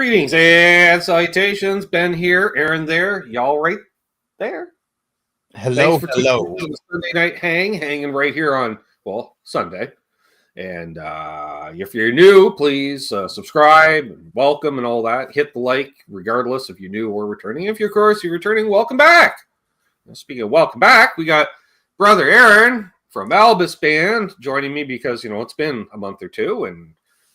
Greetings and salutations. Ben here, Aaron there, y'all right there. Hello. The Sunday night hanging right here on, Sunday. And if you're new, please subscribe and welcome and all that. Hit the like, regardless if you're new or returning. If you're returning, welcome back. Now, speaking of welcome back, we got brother Aaron from Albus Band joining me because, it's been a month or two, and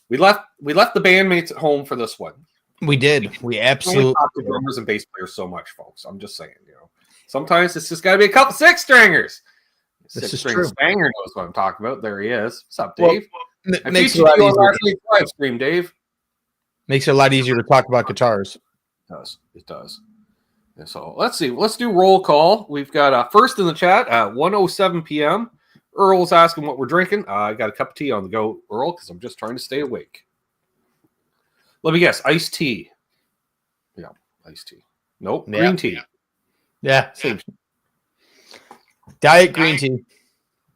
we left the bandmates at home for this one. We did. We absolutely talk to drummers and bass players so much, folks. I'm just saying, sometimes it's just got to be a couple six stringers. This is true. Stanger knows what I'm talking about. There he is. What's up, Dave? Makes it a lot easier. Live stream, Dave. Makes it a lot easier to talk about guitars. It does. And so let's see. Let's do roll call. We've got first in the chat at 1:07 p.m. Earl's asking what we're drinking. I got a cup of tea on the go, Earl, because I'm just trying to stay awake. Let me guess. Iced tea. Yeah, iced tea. Nope. Green tea. Yeah. Same. Diet green tea.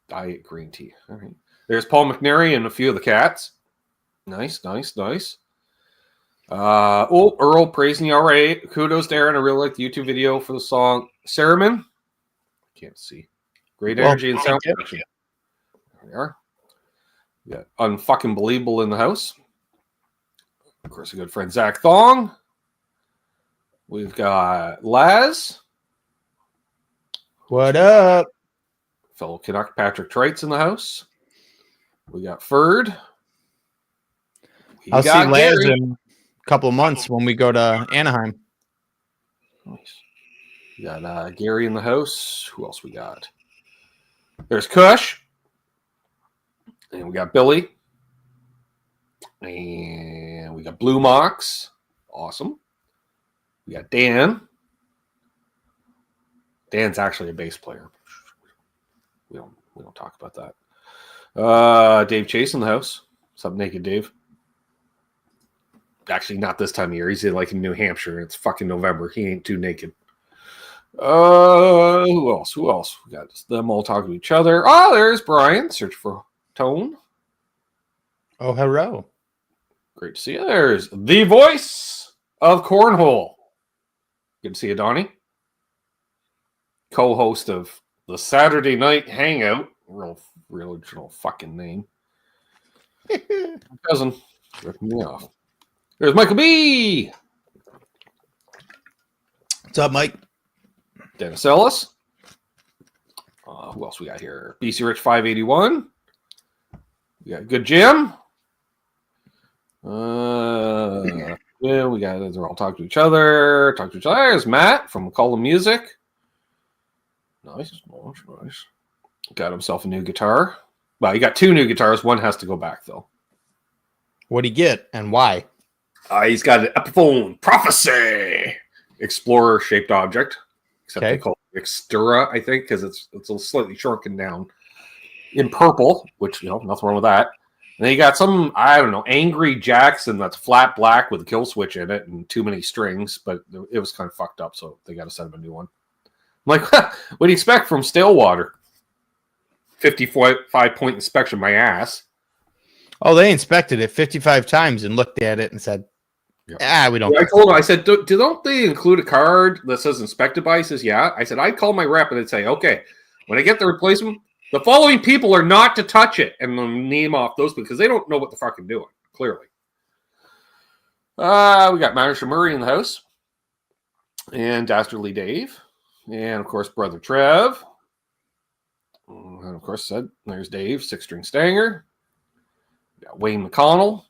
Diet green tea. All right. There's Paul McNary and a few of the cats. Nice. Earl praising you. All right. Kudos to Aaron. I really like the YouTube video for the song Cereman. Can't see. Great energy and sound production. There we are. We got Unfucking Believable in the house. Of course, a good friend Zach Thong. We've got Laz. What up? Fellow Canuck Patrick Treitz in the house. We got Ferd. I'll see Laz in a couple of months when we go to Anaheim. Nice. We got Gary in the house. Who else we got? There's Kush. And we got Billy. And we got Blue Mox. Awesome. We got Dan. Dan's actually a bass player. We don't talk about that. Dave Chase in the house. What's up, Naked Dave? Actually, not this time of year. He's in New Hampshire. It's fucking November. He ain't too naked. Who else? We got them all talking to each other. Oh, there's Brian. Search for Tone. Oh, hello. Great to see you. There's the voice of Cornhole. Good to see you, Donnie. Co-host of the Saturday Night Hangout. Real original fucking name. My cousin ripping me off. There's Michael B. What's up, Mike? Dennis Ellis. Who else we got here? BC Rich 581. We got Good Jim. We got, they're all talking to each other. There's Matt from Call of Music. Nice. Got himself a new guitar. Well, he got two new guitars. One has to go back, though. What'd he get and why? He's got an Epiphone Prophecy Explorer-shaped object. Except they call it Extura, I think, because it's a slightly shrunken down in purple, which, nothing wrong with that. And then you got some, Angry Jackson that's flat black with a kill switch in it and too many strings, but it was kind of fucked up, so they got to send him a new one. I'm like, what do you expect from Stillwater? 55-point inspection, my ass. Oh, they inspected it 55 times and looked at it and said, we don't. I told him, I said, don't they include a card that says inspected by? He says, yeah. I said, I'd call my rep and I'd say, okay, when I get the replacement, the following people are not to touch it, and then name off those because they don't know what the fuck I'm doing, clearly. We got Manager Murray in the house, and Dastardly Dave, and of course, Brother Trev. And of course, there's Dave, 6-string Stanger. We got Wayne McConnell.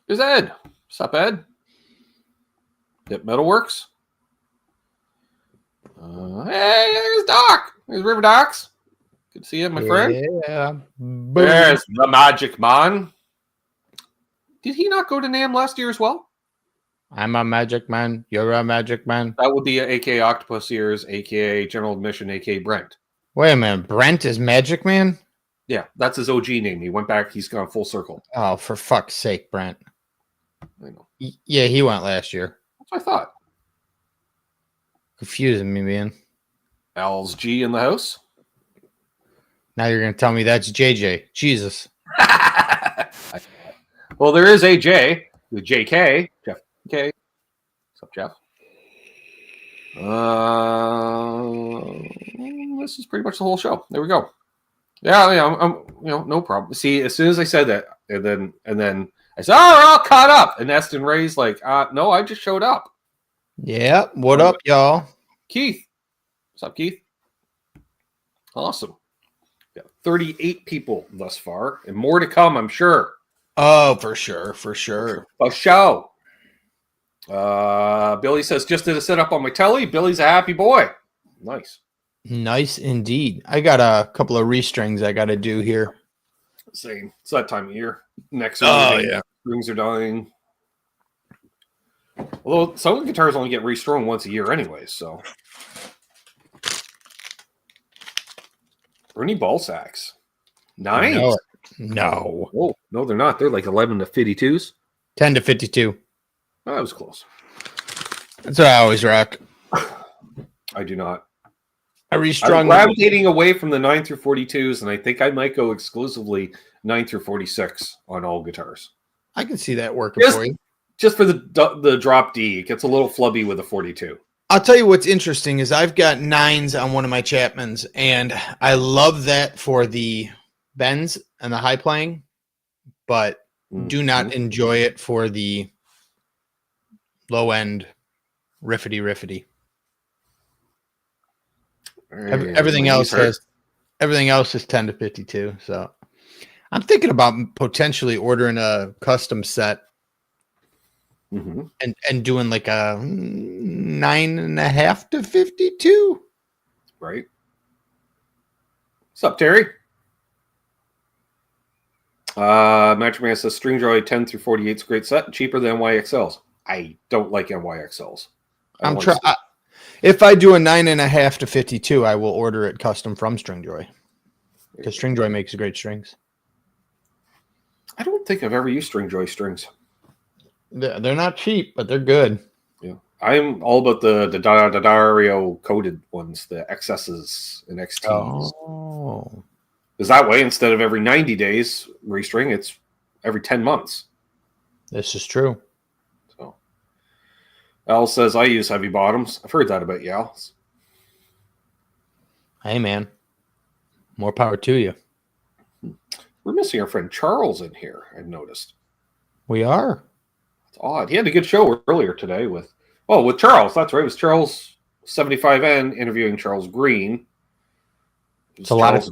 There's Ed. What's up, Ed? Dip Metalworks. Hey, there's Doc. There's River Docs. Good to see you, my friend. Yeah. There's the Magic Man. Did he not go to NAMM last year as well? I'm a magic man. You're a magic man. That would be a.k.a. Octopus Ears, a.k.a. General Admission, a.k.a. Brent. Wait a minute. Brent is Magic Man? Yeah, that's his OG name. He went back. He's gone full circle. Oh, for fuck's sake, Brent. I know. Yeah, he went last year. That's what I thought. Confusing me, man. Al's G in the house. Now you're going to tell me that's JJ. Jesus. Well, there is AJ, the JK, Jeff K. What's up, Jeff? This is pretty much the whole show. There we go. Yeah, I'm no problem. See, as soon as I said that, and then I said, "Oh, we're all caught up," and Eston Ray's like, "No, I just showed up." Yeah, what up, y'all? Keith, what's up, Keith? Awesome. Yeah, 38 people thus far, and more to come, I'm sure. Oh, for sure. A show. Billy says, just did a setup on my telly. Billy's a happy boy. Nice indeed. I got a couple of restrings I got to do here. Same. It's that time of year. Next week, yeah. strings are dying. Although some of the guitars only get restrung once a year anyway, so. Ernie ball sacks. Nice. No. Oh, no, they're not. They're like 11 to 52s. 10 to 52. Oh, that was close. That's what I always rock. I do not. I restrung. I'm gravitating away from the 9 through 42s, and I think I might go exclusively 9 through 46 on all guitars. I can see that working for you. Just for the drop D. It gets a little flubby with a 42. I'll tell you what's interesting is I've got 9s on one of my Chapmans, and I love that for the bends and the high playing, but do not enjoy it for the low end riffity. Everything else is 10 to 52. So I'm thinking about potentially ordering a custom set and doing like a 9.5 to 52. Right. What's up, Terry? Magic Man says Stringjoy 10 through 48 is a great set, cheaper than NYXLs. I don't like NYXLs. If I do a 9.5 to 52, I will order it custom from Stringjoy because Stringjoy makes great strings. I don't think I've ever used Stringjoy strings. They're not cheap, but they're good. Yeah, I'm all about the Dario coated ones, the XSs and XTs. Oh, because that way, instead of every 90 days restring, it's every 10 months. This is true. So, Al says I use heavy bottoms. I've heard that about you, Al. Hey, man, more power to you. We're missing our friend Charles in here. I've noticed. We are. It's odd. He had a good show earlier today with Charles. That's right. It was Charles 75N interviewing Charles Green. It's a lot of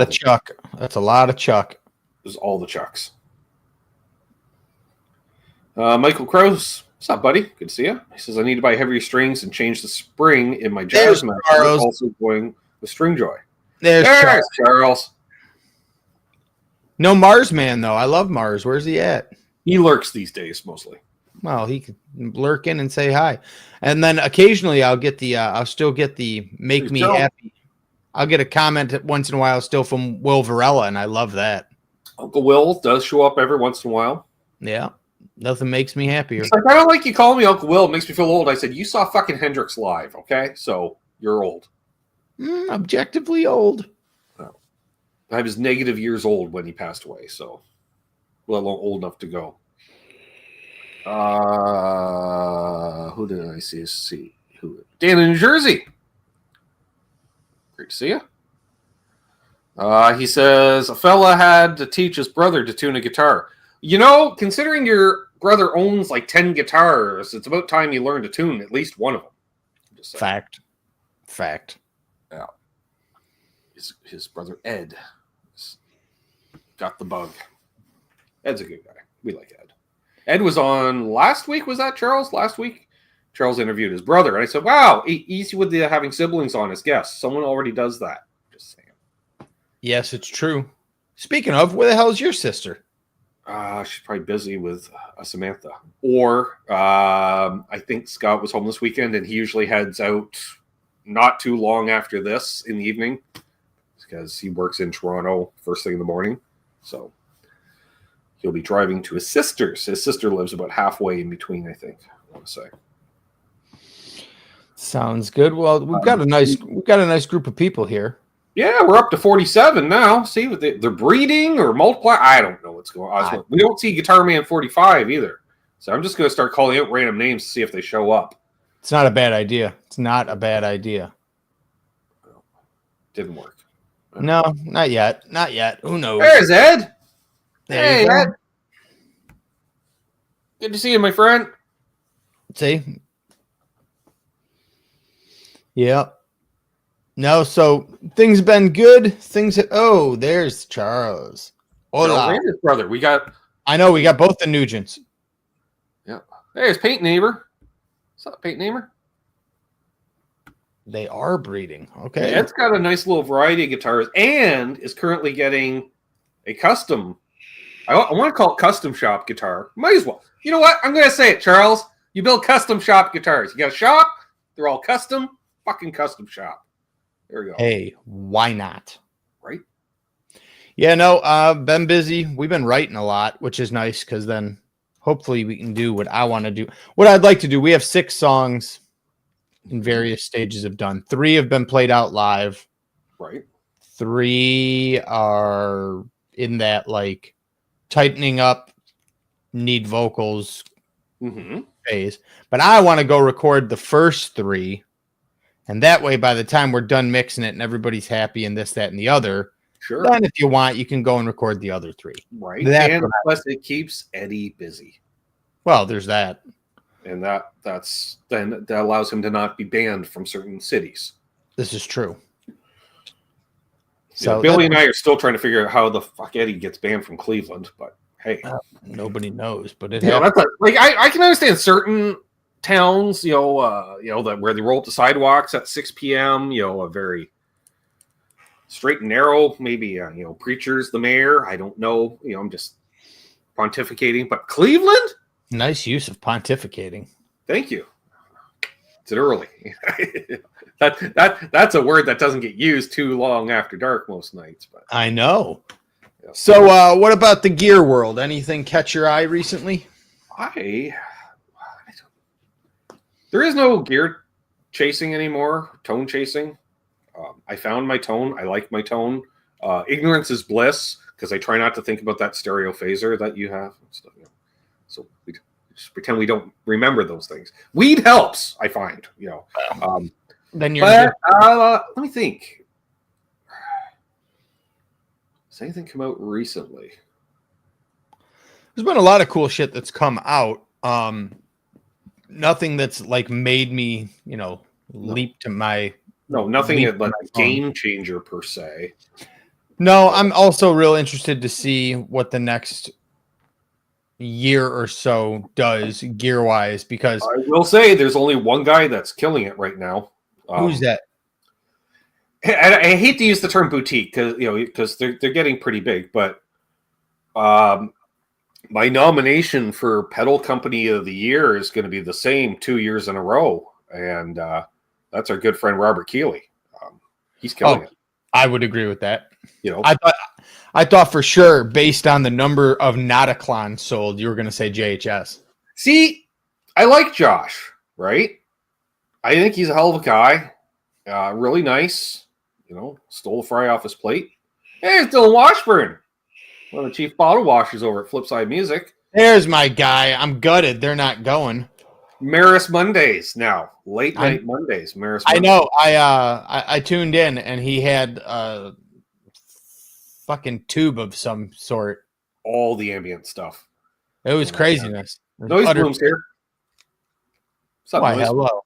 Chuck. That's a lot of Chuck. It was all the Chucks. Michael Krause. What's up, buddy? Good to see you. He says, I need to buy heavier strings and change the spring in my Jazz Master. Also going with Stringjoy. There's Charles. No Mars Man, though. I love Mars. Where's he at? He lurks these days, mostly. Well, he could lurk in and say hi. And then occasionally I'll still get the make me happy. I'll get a comment once in a while still from Will Varela, and I love that. Uncle Will does show up every once in a while. Yeah. Nothing makes me happier. It's like, I don't like you calling me Uncle Will. It makes me feel old. I said, you saw fucking Hendrix live, okay? So you're old. Objectively old. I was negative years old when he passed away, so let alone old enough to go. Who did I see? Dan in New Jersey. Great to see you. He says, a fella had to teach his brother to tune a guitar. You know, considering your brother owns like 10 guitars, it's about time you learn to tune at least one of them. Fact. Yeah. His brother Ed got the bug. Ed's a good guy. We like Ed. Ed was on last week. Was that Charles? Last week? Charles interviewed his brother. And I said, wow, easy with the having siblings on as guests. Someone already does that. Just saying. Yes, it's true. Speaking of, where the hell is your sister? She's probably busy with Samantha. Or I think Scott was home this weekend, and he usually heads out not too long after this in the evening because he works in Toronto first thing in the morning. So he'll be driving to his sister's. His sister lives about halfway in between, I think. I want to say. Sounds good. Well, we've got a nice group of people here. Yeah, we're up to 47 now. See what they're breeding or multiply. I don't know what's going on. We don't see Guitar Man 45 either. So I'm just going to start calling out random names to see if they show up. It's not a bad idea. It's not a bad idea. Didn't work. No, not yet. Not yet. Who knows? There's Ed. Hey, Ed. Good to see you, my friend. See? Yeah. No, so things been good. There's Charles. Hola. Randy's brother. I know we got both the Nugents. Yeah. There's Paint Neighbor. What's up, Paint Neighbor? They are breeding. Okay. Ed's got a nice little variety of guitars and is currently getting a custom. I want to call it custom shop guitar. Might as well. You know what? I'm going to say it, Charles. You build custom shop guitars. You got a shop. They're all custom. Fucking custom shop. There we go. Hey, why not? Right? Yeah, no, been busy. We've been writing a lot, which is nice because then hopefully we can do what I want to do. What I'd like to do, we have 6 songs in various stages of done. 3 have been played out live. Right. 3 are in that like tightening up, need vocals phase. But I want to go record the first 3. And that way, by the time we're done mixing it and everybody's happy and this, that, and the other, sure. Then if you want, you can go and record the other 3. Right. And plus it keeps Eddie busy. Well, there's that. And that allows him to not be banned from certain cities. This is true. So Billy and I are still trying to figure out how the fuck Eddie gets banned from Cleveland, but hey. Nobody knows, but it I can understand certain towns, that where they roll up the sidewalks at 6 p.m., a very straight and narrow, maybe, preachers, the mayor. I don't know. I'm just pontificating. But Cleveland? Nice use of pontificating. Thank you. It's early. That's a word that doesn't get used too long after dark most nights. But I know. Yeah. So what about the gear world? Anything catch your eye recently? There is no gear chasing anymore, tone chasing. I found my tone. I like my tone. Ignorance is bliss because I try not to think about that stereo phaser that you have. So we just pretend we don't remember those things. Weed helps, I find. Then you're. Let me think. Has anything come out recently? There's been a lot of cool shit that's come out. Nothing that's like made me, leap to my. No, nothing like a game changer per se. No, I'm also real interested to see what the next year or so does gear wise, because I will say there's only one guy that's killing it right now. Who's that? I hate to use the term boutique because they're getting pretty big, but my nomination for Pedal Company of the Year is going to be the same 2 years in a row, and that's our good friend Robert Keeley. He's killing it. I would agree with that. I thought for sure, based on the number of Nauticlons sold, you were going to say JHS. See, I like Josh, right? I think he's a hell of a guy. Really nice. Stole the fry off his plate. Hey, it's Dylan Washburn, one of the chief bottle washers over at Flipside Music. There's my guy. I'm gutted. They're not going. Maris Mondays now. Late night Mondays. Maris Mondays. I know. I tuned in and he had a fucking tube of some sort. All the ambient stuff. It was craziness. Noise Bloom's here. Why, hello.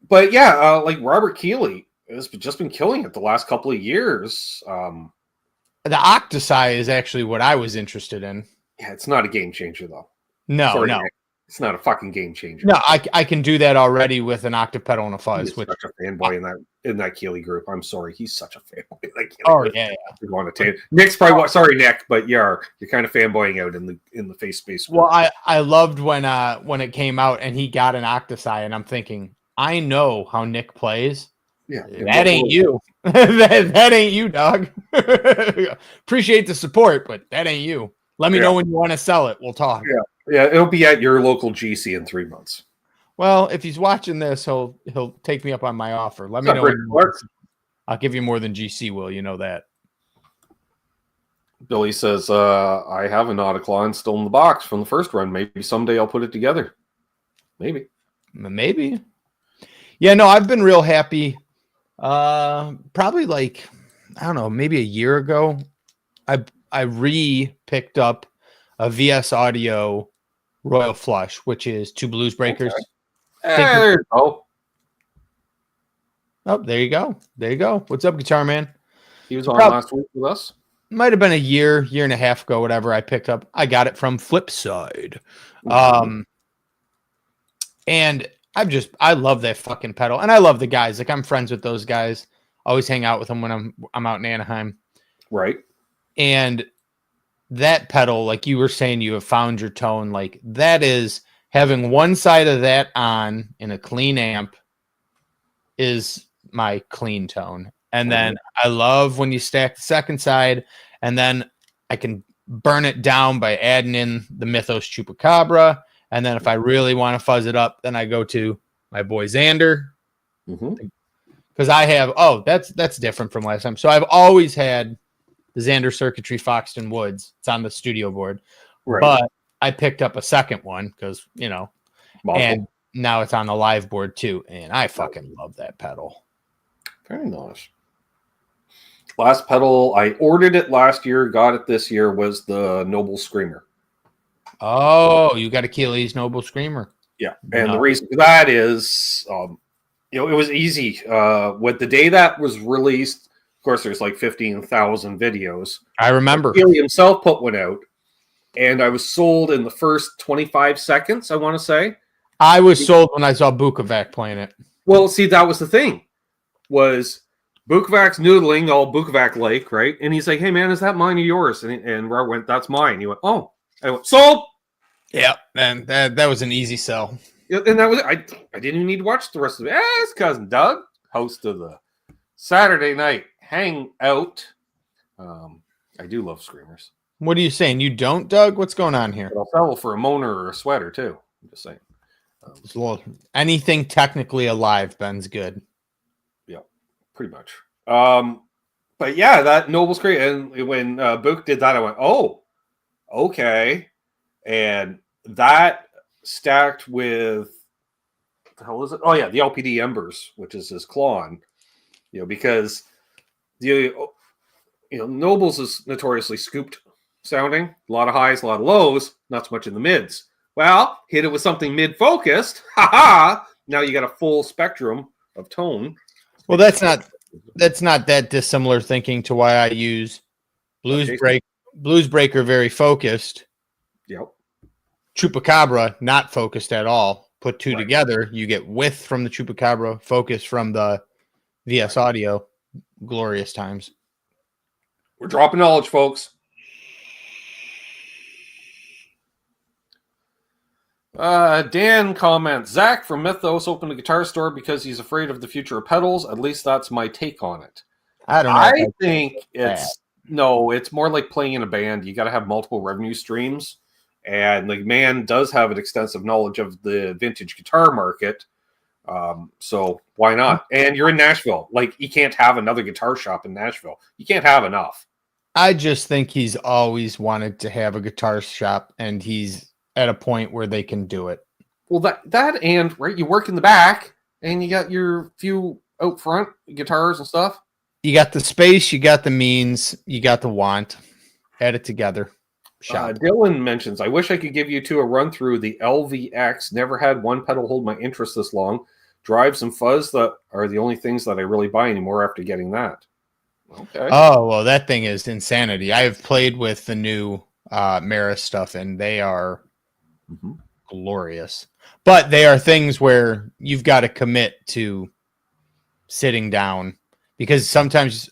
But yeah, like Robert Keeley has just been killing it the last couple of years. The Octasai is actually what I was interested in. Yeah, it's not a game changer though. No. It's not a fucking game changer. No, I can do that already with an octave pedal and a fuzz. He's such a fanboy in that Keeley group. I'm sorry, he's such a fanboy in that Keeley group. Yeah. You're going to Nick's probably sorry, Nick, but you're kind of fanboying out in the face space. Well, I loved when it came out and he got an Octasai, and I'm thinking, I know how Nick plays. Yeah, that ain't you. that ain't you, dog. Appreciate the support, but that ain't you. Let me know when you want to sell it. We'll talk. Yeah, it'll be at your local GC in 3 months. Well, if he's watching this, he'll take me up on my offer. Let me know. I'll give you more than GC will. You know that. Billy says, I have an Autoclon still in the box from the first run. Maybe someday I'll put it together. Maybe. Yeah, no, I've been real happy. Probably like, I don't know, maybe a year ago, I re-picked up a VS Audio Royal Flush, which is 2 blues breakers. Okay. There you go. Oh, there you go. There you go. What's up, Guitar Man? He was on last week with us. Might have been a year and a half ago, whatever. I picked up. I got it from Flipside. And I love that fucking pedal. And I love the guys. Like, I'm friends with those guys. Always hang out with them when I'm out in Anaheim. Right. And that pedal, like you were saying, you have found your tone. Like, that is having one side of that on in a clean amp is my clean tone. And then I love when you stack the second side, and then I can burn it down by adding in the Mythos Chupacabra. And then if I really want to fuzz it up, then I go to my boy Xander. Because I have, that's different from last time. So I've always had the Xander Circuitry Foxton Woods. It's on the studio board. Right. But I picked up a second one because, and now it's on the live board too. And I fucking love that pedal. Very nice. Last pedal, I ordered it last year, got it this year, was the Noble Screamer. Oh, you got Achilles Noble Screamer. Yeah, and the reason for that is, it was easy. With the day that was released, of course, there's like 15,000 videos. I remember. He himself put one out, and I was sold in the first 25 seconds, I want to say. I was sold when I saw Bukovac playing it. Well, see, that was the thing, was Bukovac's noodling all Bukovac Lake, right? And he's like, hey, man, is that mine or yours? And Robert went, that's mine. He went, oh. I went, sold. Yeah, man, that was an easy sell. And that was it. I didn't even need to watch the rest of it. It's cousin Doug, host of the Saturday night hangout. I do love screamers. What are you saying? You don't, Doug? What's going on here? But I'll settle for a moaner or a sweater too. I'm just saying. Anything technically alive, Ben's good. Yeah, pretty much. But yeah, that Noble's great. And when Book did that, I went, oh, okay. And that stacked with, what the hell is it? Oh yeah, the LPD Embers, which is his Klon. Because Nobles is notoriously scooped sounding, a lot of highs, a lot of lows, not so much in the mids. Well, hit it with something mid-focused. Now you got a full spectrum of tone. Well, that's not that dissimilar thinking to why I use Blues Breaker very focused. Yep. Chupacabra not focused at all. Put two together, you get width from the Chupacabra, focus from the VS Audio. Glorious times. We're dropping knowledge, folks. Dan comments, Zach from Mythos opened a guitar store because he's afraid of the future of pedals. At least that's my take on it. I don't know. I think it's more like playing in a band. You got to have multiple revenue streams. And the man does have an extensive knowledge of the vintage guitar market. So why not? And you're in Nashville. You can't have another guitar shop in Nashville. You can't have enough. I just think he's always wanted to have a guitar shop, and he's at a point where they can do it. Well, that and you work in the back, and you got your few out front guitars and stuff. You got the space, you got the means, you got the want. Add it together. Dylan mentions, I wish I could give you two a run through the LVX. Never had one pedal hold my interest this long. Drives and fuzz that are the only things that I really buy anymore after getting that. Okay. Oh, well, that thing is insanity. I have played with the new Maris stuff, and they are glorious. But they are things where you've got to commit to sitting down, because sometimes,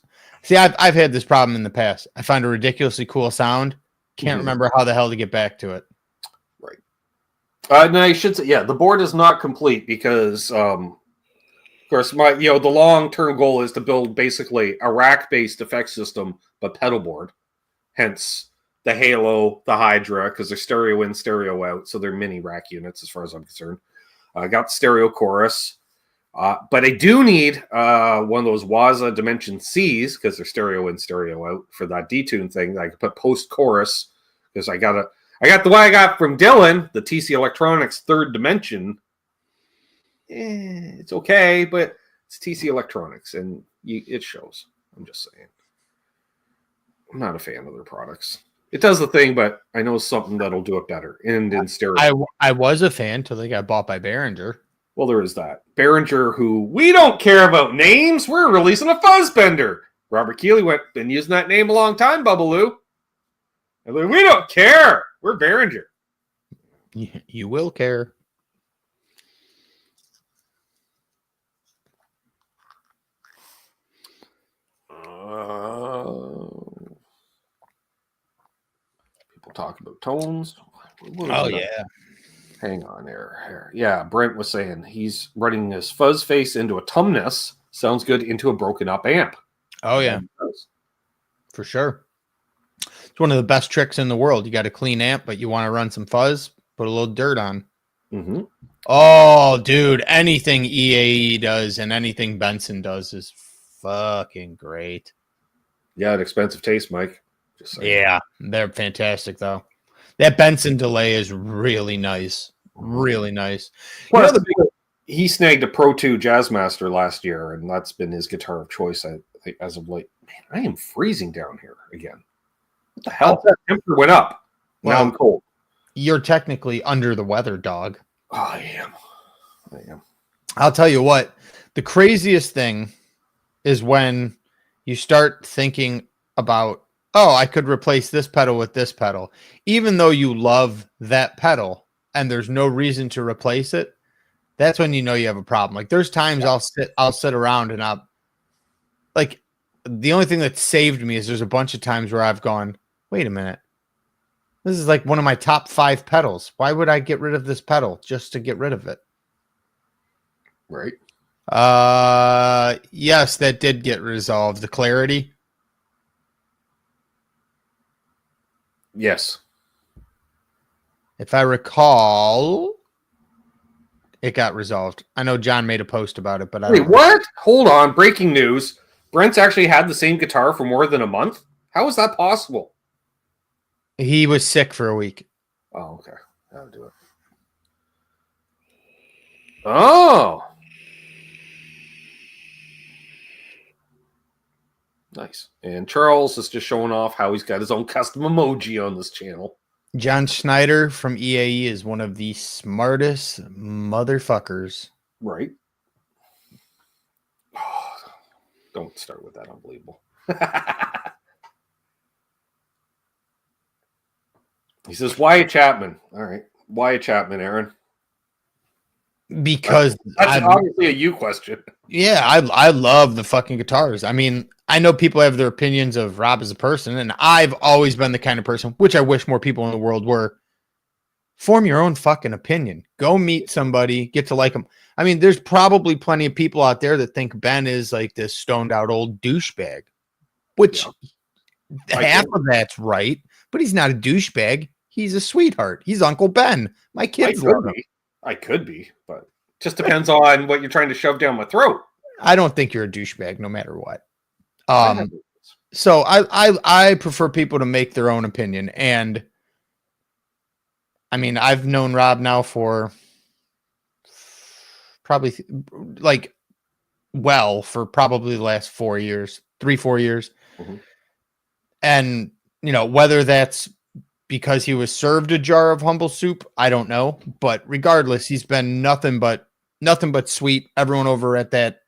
I've had this problem in the past. I find a ridiculously cool sound. Can't remember how the hell to get back to it. Right. And I should say, the board is not complete because, of course, the long-term goal is to build basically a rack-based effect system, but pedal board. Hence the Halo, the Hydra, because they're stereo in, stereo out, so they're mini rack units as far as I'm concerned. I got the stereo chorus. But I do need one of those Waza Dimension C's because they're stereo in, stereo out for that detune thing that I can put post chorus because I got the one I got from Dylan, the TC Electronics Third Dimension. It's okay, but it's TC Electronics and it shows. I'm just saying. I'm not a fan of their products. It does the thing, but I know something that'll do it better. And in stereo. I was a fan till they got bought by Behringer. Well, there is that. Behringer, who we don't care about names. We're releasing a Fuzzbender. Robert Keeley been using that name a long time, Bubbaloo. And we don't care. We're Behringer. You will care. People talk about tones. Oh, yeah. Hang on there. Yeah, Brent was saying he's running his fuzz face into a Tumnus. Sounds good into a broken up amp. Oh, yeah. For sure. It's one of the best tricks in the world. You got a clean amp, but you want to run some fuzz, put a little dirt on. Mm-hmm. Oh, dude, anything EAE does and anything Benson does is fucking great. Yeah, an expensive taste, Mike. Just saying. Yeah, they're fantastic, though. That Benson delay is really nice. Really nice. Plus, he snagged a Pro 2 Jazzmaster last year, and that's been his guitar of choice as of late. Man, I am freezing down here again. What the hell? That temperature went up. Now I'm cold. You're technically under the weather, dog. Oh, I am. I'll tell you what. The craziest thing is when you start thinking about, oh, I could replace this pedal with this pedal. Even though you love that pedal and there's no reason to replace it, that's when you know you have a problem. Like there's times I'll sit around and I'll like the only thing that saved me is there's a bunch of times where I've gone, wait a minute. This is like one of my top 5 pedals. Why would I get rid of this pedal just to get rid of it? Right. Yes, that did get resolved. The clarity. Yes. If I recall, it got resolved. I know John made a post about it, but I don't know. What? Hold on. Breaking news. Brent's actually had the same guitar for more than a month? How is that possible? He was sick for a week. Oh, okay. That'll do it. Oh. Nice. And Charles is just showing off how he's got his own custom emoji on this channel. John Schneider from EAE is one of the smartest motherfuckers. Right. Oh, don't start with that. Unbelievable. He says, Wyatt Chapman. All right. Wyatt Chapman, Aaron. Because that's obviously a you question. Yeah, I love the fucking guitars. I mean, I know people have their opinions of Rob as a person, and I've always been the kind of person, which I wish more people in the world were. Form your own fucking opinion. Go meet somebody, get to like them. I mean, there's probably plenty of people out there that think Ben is like this stoned out old douchebag, which half of that's right, but he's not a douchebag. He's a sweetheart. He's Uncle Ben. My kids love him. I could be, but just depends on what you're trying to shove down my throat. I don't think you're a douchebag no matter what. So I prefer people to make their own opinion. And I mean, I've known Rob now for probably for probably the last 4 years, 3-4 years. Mm-hmm. And, you know, whether that's because he was served a jar of humble soup, I don't know. But regardless, he's been nothing but sweet. Everyone over at that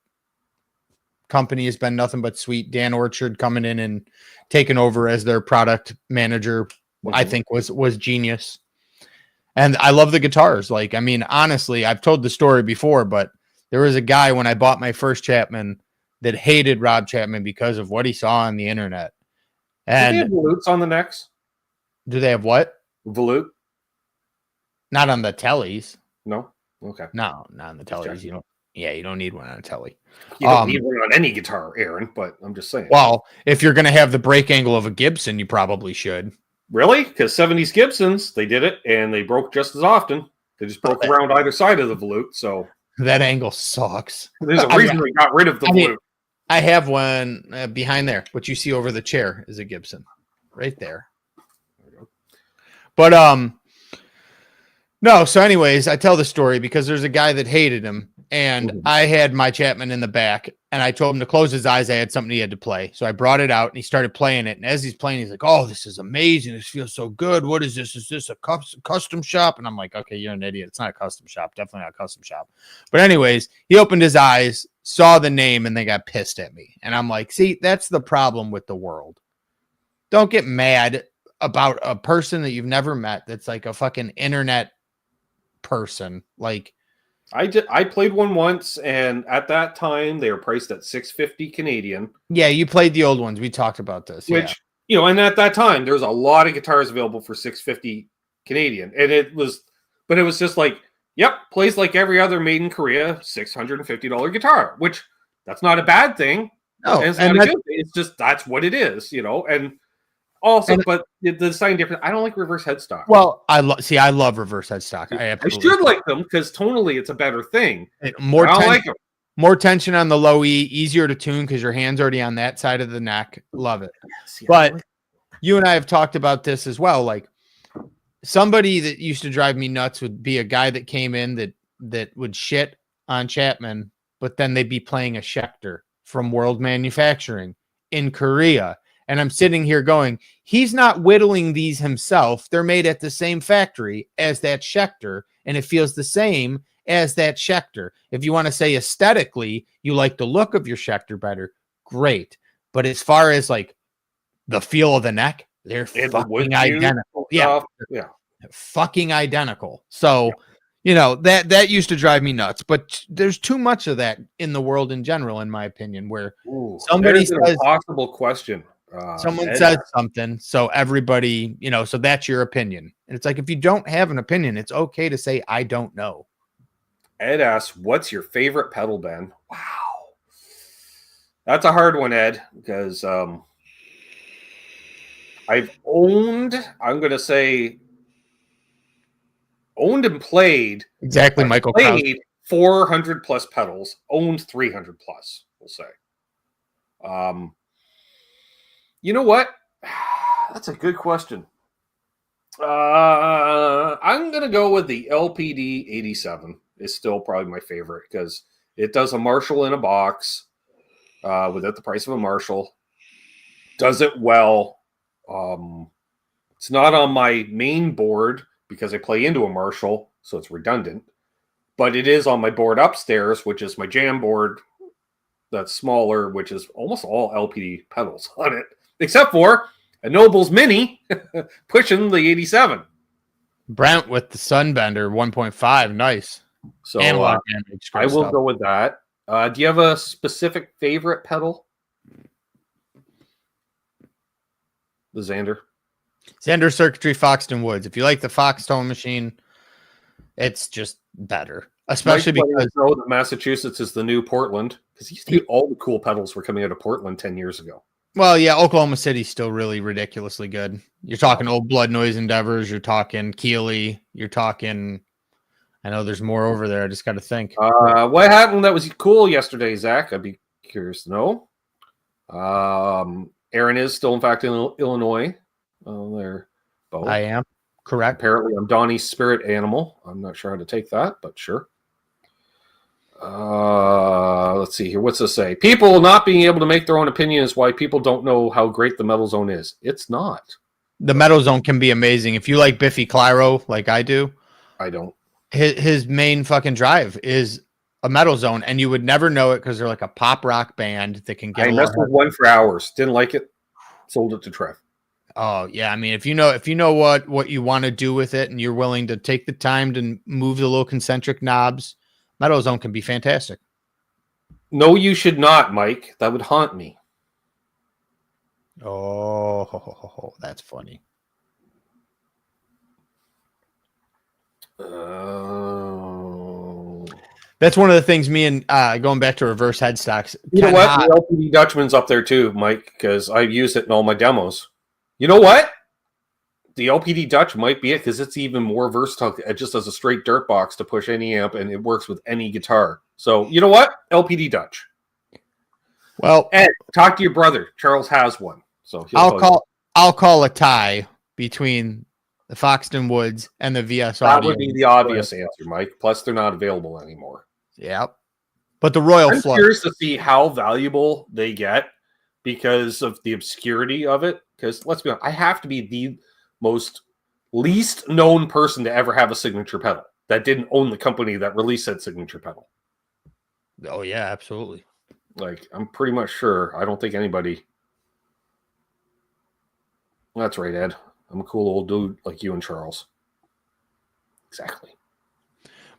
company has been nothing but sweet. Dan Orchard coming in and taking over as their product manager, mm-hmm. I think was genius. And I love the guitars. Like, I mean, honestly, I've told the story before, but there was a guy when I bought my first Chapman that hated Rob Chapman because of what he saw on the internet. And do they have volutes on the necks? Do they have what? Volute? Not on the tellies. No? Okay. No, not on the tellies. You don't need one on a telly. You don't need one on any guitar, Aaron, but I'm just saying. Well, if you're going to have the break angle of a Gibson, you probably should. Really? Because 70s Gibsons, they did it, and they broke just as often. They just broke around either side of the volute, so... That angle sucks. There's a reason we got rid of the blue. I have one behind there. What you see over the chair is a Gibson, right there. But no. So, anyways, I tell the story because there's a guy that hated him, and I had my Chapman in the back, and I told him to close his eyes. I had something he had to play, so I brought it out, and he started playing it. And as he's playing, he's like, "Oh, this is amazing! This feels so good. What is this? Is this a custom shop?" And I'm like, "Okay, you're an idiot. It's not a custom shop. Definitely not a custom shop." But anyways, he opened his eyes, saw the name, and they got pissed at me. And I'm like, "See, that's the problem with the world. Don't get mad about a person that you've never met. That's like a fucking internet person." Like, I played one once, and at that time they were priced at $650 Canadian. Yeah, you played the old ones. We talked about this. Which, and at that time there was a lot of guitars available for $650 Canadian, and it was just like, yep, plays like every other made in Korea $650 guitar, which that's not a bad thing. No, and it's not a good thing. It's just that's what it is, and. Also, but the design difference. I don't like reverse headstock. Well, I love reverse headstock. I should like them because tonally it's a better thing. More tension on the low E, easier to tune because your hand's already on that side of the neck. Love it. But you and I have talked about this as well. Like, somebody that used to drive me nuts would be a guy that came in that would shit on Chapman, but then they'd be playing a Schecter from World Manufacturing in Korea. And I'm sitting here going, he's not whittling these himself. They're made at the same factory as that Schecter, and it feels the same as that Schecter. If you want to say aesthetically, you like the look of your Schecter better, great. But as far as like the feel of the neck, they're fucking identical. Yeah. Fucking identical. So, that used to drive me nuts. But there's too much of that in the world in general, in my opinion, where somebody says an impossible question. Someone says something, so everybody, so that's your opinion. And it's like, if you don't have an opinion, it's okay to say, I don't know. Ed asks, what's your favorite pedal, Ben? Wow. That's a hard one, Ed, because I've owned and played. Exactly, Michael. Played 400 plus pedals, owned 300 plus, we'll say. You know what? That's a good question. I'm going to go with the LPD 87. It's still probably my favorite because it does a Marshall in a box without the price of a Marshall. Does it well. It's not on my main board because I play into a Marshall, so it's redundant. But it is on my board upstairs, which is my jam board that's smaller, which is almost all LPD pedals on it. Except for a Noble's Mini pushing the 87. Brent with the Sunbender 1.5. Nice. So I will go with that. Do you have a specific favorite pedal? The Xander. Xander Circuitry Foxton Woods. If you like the Foxtone machine, it's just better. Especially because Massachusetts is the new Portland. Because all the cool pedals were coming out of Portland 10 years ago. Well, yeah, Oklahoma City's still really ridiculously good. You're talking Old Blood Noise Endeavors. You're talking Keeley. You're talking... I know there's more over there. I just got to think. What happened that was cool yesterday, Zach? I'd be curious to know. Aaron is still, in fact, in Illinois. Oh, there. Both. I am. Correct. Apparently, I'm Donnie's spirit animal. I'm not sure how to take that, but sure. Let's see here. What's this say? People not being able to make their own opinion is why people don't know how great the Metal Zone is. It's not. The Metal Zone can be amazing. If you like Biffy Clyro like I do. I don't. His main fucking drive is a Metal Zone, and you would never know it because they're like a pop rock band that can get. I messed with one for hours. Didn't like it. Sold it to Trev. Oh yeah, I mean, if you know what you want to do with it, and you're willing to take the time to move the little concentric knobs, Metal Zone can be fantastic. No, you should not, Mike. That would haunt me. Oh, that's funny. That's one of the things me and going back to reverse headstocks. You know what? The LPD Dutchman's up there too, Mike, because I've used it in all my demos. You know what? the LPD Dutch might be it because it's even more versatile. It just has a straight dirt box to push any amp, and it works with any guitar. So you know what? LPD Dutch. Well, Ed, talk to your brother. Charles has one. So I'll call a tie between the Foxton Woods and the VS Audio. That would be the obvious answer, Mike. Plus, they're not available anymore. Yep. But the Royal I'm Flush. curious to see how valuable they get because of the obscurity of it. Because let's be honest, I have to be the most least known person to ever have a signature pedal that didn't own the company that released that signature pedal. Oh yeah, absolutely. Like, I'm pretty much sure. I don't think anybody. That's right, Ed. I'm a cool old dude like you and Charles. Exactly.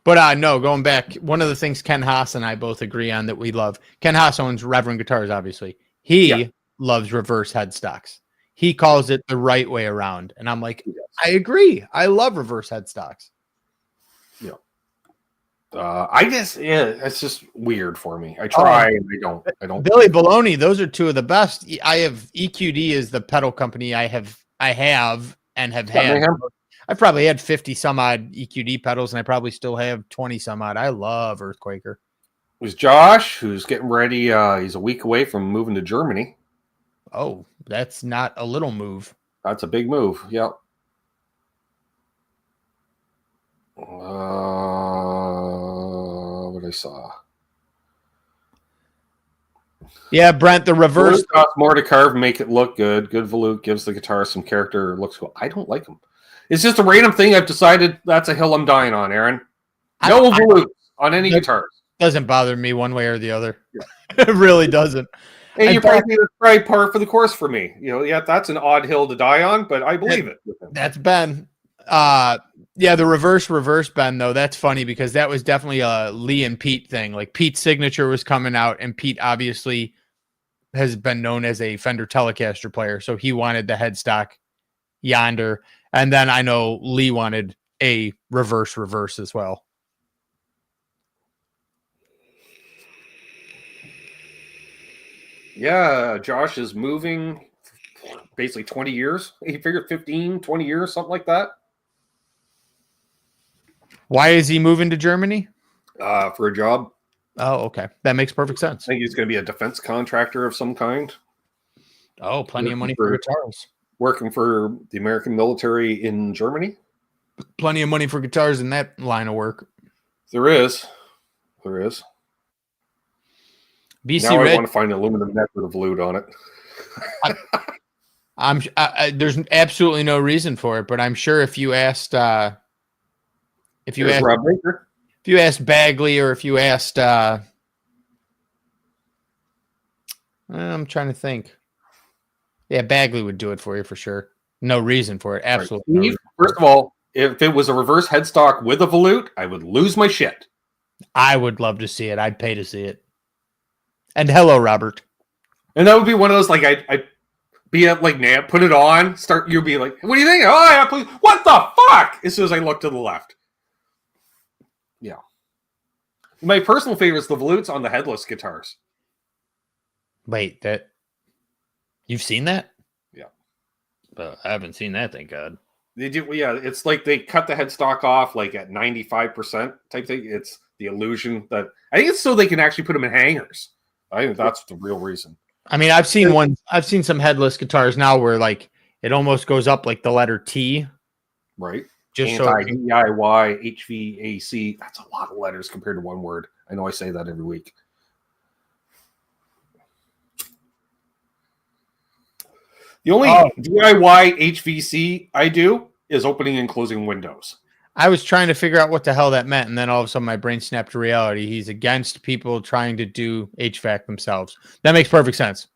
But no, going back, one of the things Ken Haas and I both agree on that we love. Ken Haas owns Reverend Guitars, obviously. He loves reverse headstocks. He calls it the right way around. And I'm like, I agree. I love reverse headstocks. Yeah. I guess, it's just weird for me. I try and I don't. Billy Baloney, those are two of the best. I have EQD is the pedal company I have and have had. I probably had 50 some odd EQD pedals, and I probably still have 20 some odd. I love Earthquaker. There's Josh, who's getting ready. He's a week away from moving to Germany. Oh, that's not a little move. That's a big move. Yep. What I saw. Yeah, Brent, the reverse costs more to carve, make it look good. Good volute gives the guitar some character. Looks cool. I don't like them. It's just a random thing. I've decided that's a hill I'm dying on, Aaron. No volute on any guitars. Doesn't bother me one way or the other. Yeah. It really doesn't. And you probably think it's probably par for the course for me. You know, yeah, that's an odd hill to die on, but I believe it. That's Ben. Yeah, the reverse Ben, though, that's funny because that was definitely a Lee and Pete thing. Like, Pete's signature was coming out, and Pete obviously has been known as a Fender Telecaster player, so he wanted the headstock yonder. And then I know Lee wanted a reverse as well. Yeah, Josh is moving basically 20 years. He figured 15, 20 years, something like that. Why is he moving to Germany? For a job. Oh, okay. That makes perfect sense. I think he's going to be a defense contractor of some kind. Oh, plenty of money for guitars. Working for the American military in Germany. Plenty of money for guitars in that line of work. There is. BC now I want to find an aluminum neck with a volute on it. There's absolutely no reason for it, but I'm sure if you asked Bagley or if you asked I'm trying to think. Yeah, Bagley would do it for you for sure. No reason for it. Absolutely. Right. First of all, if it was a reverse headstock with a volute, I would lose my shit. I would love to see it. I'd pay to see it. And hello, Robert. And that would be one of those, like, I'd be at, like, put it on, you'd be like, what do you think? Oh, yeah, please. What the fuck? As soon as I look to the left. Yeah. My personal favorite is the volutes on the headless guitars. Wait, you've seen that? Yeah. But I haven't seen that, thank God. They do, yeah. It's like they cut the headstock off like at 95% type thing. It's the illusion that I think it's so they can actually put them in hangers. I think that's the real reason. I mean, I've seen some headless guitars now where like it almost goes up like the letter T. Right. Just DIY, HVAC. That's a lot of letters compared to one word. I know I say that every week. The only DIY HVC I do is opening and closing windows. I was trying to figure out what the hell that meant, and then all of a sudden my brain snapped to reality. He's against people trying to do HVAC themselves. That makes perfect sense.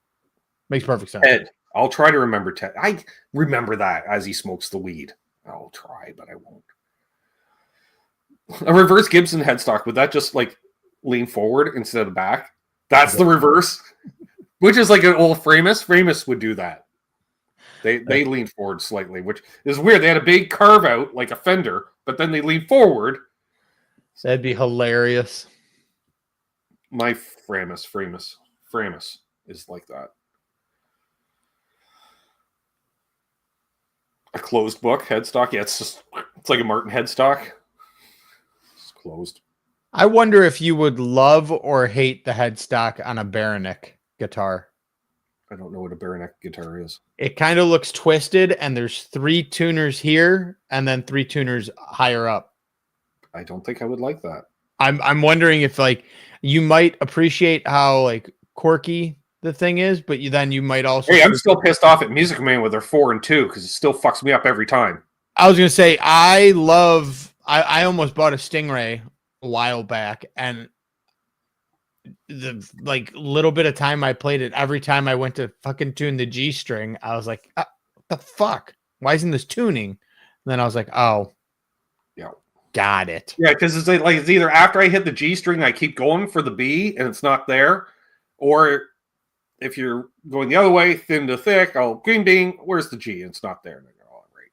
Makes perfect sense. Ted, I'll try to remember Ted. I remember that as he smokes the weed. I'll try, but I won't. A reverse Gibson headstock, would that just like lean forward instead of back? That's the reverse, which is like an old Framus. Framus would do that. They lean forward slightly, which is weird. They had a big carve out like a Fender, but then they lean forward. That'd be hilarious. My Framus is like that. A closed book headstock. Yeah, it's like a Martin headstock. It's closed. I wonder if you would love or hate the headstock on a Baritone guitar. I don't know what a Baritone guitar is. It kind of looks twisted, and there's 3 tuners here and then 3 tuners higher up. I don't think I would like that. I'm wondering if like you might appreciate how like quirky the thing is, but you might also. Hey, I'm still pissed off at Music Man with their 4 and 2 because it still fucks me up every time. I was gonna say I almost bought a Stingray a while back, and the like little bit of time I played it, every time I went to fucking tune the G string, I was like, what the fuck? Why isn't this tuning? And then I was like, oh, yeah, got it. Yeah, because it's either after I hit the G string, I keep going for the B and it's not there, or if you're going the other way, thin to thick, I'll green bean, where's the G? And it's not there. And I go, all right.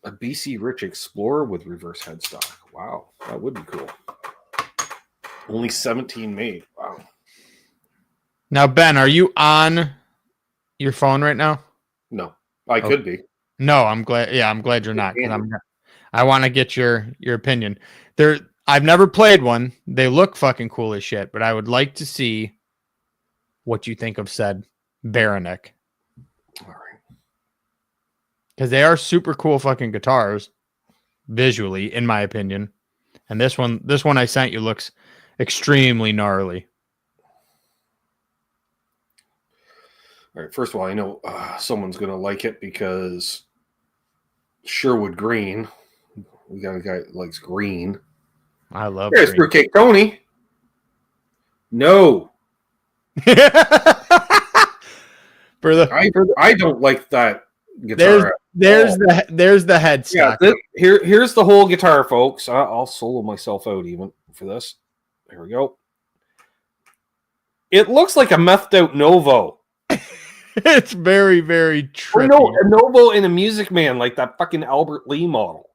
A BC Rich Explorer with reverse headstock. Wow, that would be cool. Only 17 made. Wow. Now, Ben, are you on your phone right now? No, I could be. No, I'm glad. Yeah, I'm glad you're not. I want to get your opinion. I've never played one. They look fucking cool as shit, but I would like to see what you think of said Baritone. All right. Because they are super cool fucking guitars, visually, in my opinion. And this one I sent you looks extremely gnarly. All right. First of all, I know someone's going to like it because Sherwood Green. We got a guy that likes green. I love There's green. Fruitcake Tony. No. I don't like that guitar. There's the headstock. Yeah, here's the whole guitar, folks. I'll solo myself out even for this. There we go. It looks like a methed out Novo. It's very, very trippy. Or no, a Novo in a Music Man, like that fucking Albert Lee model.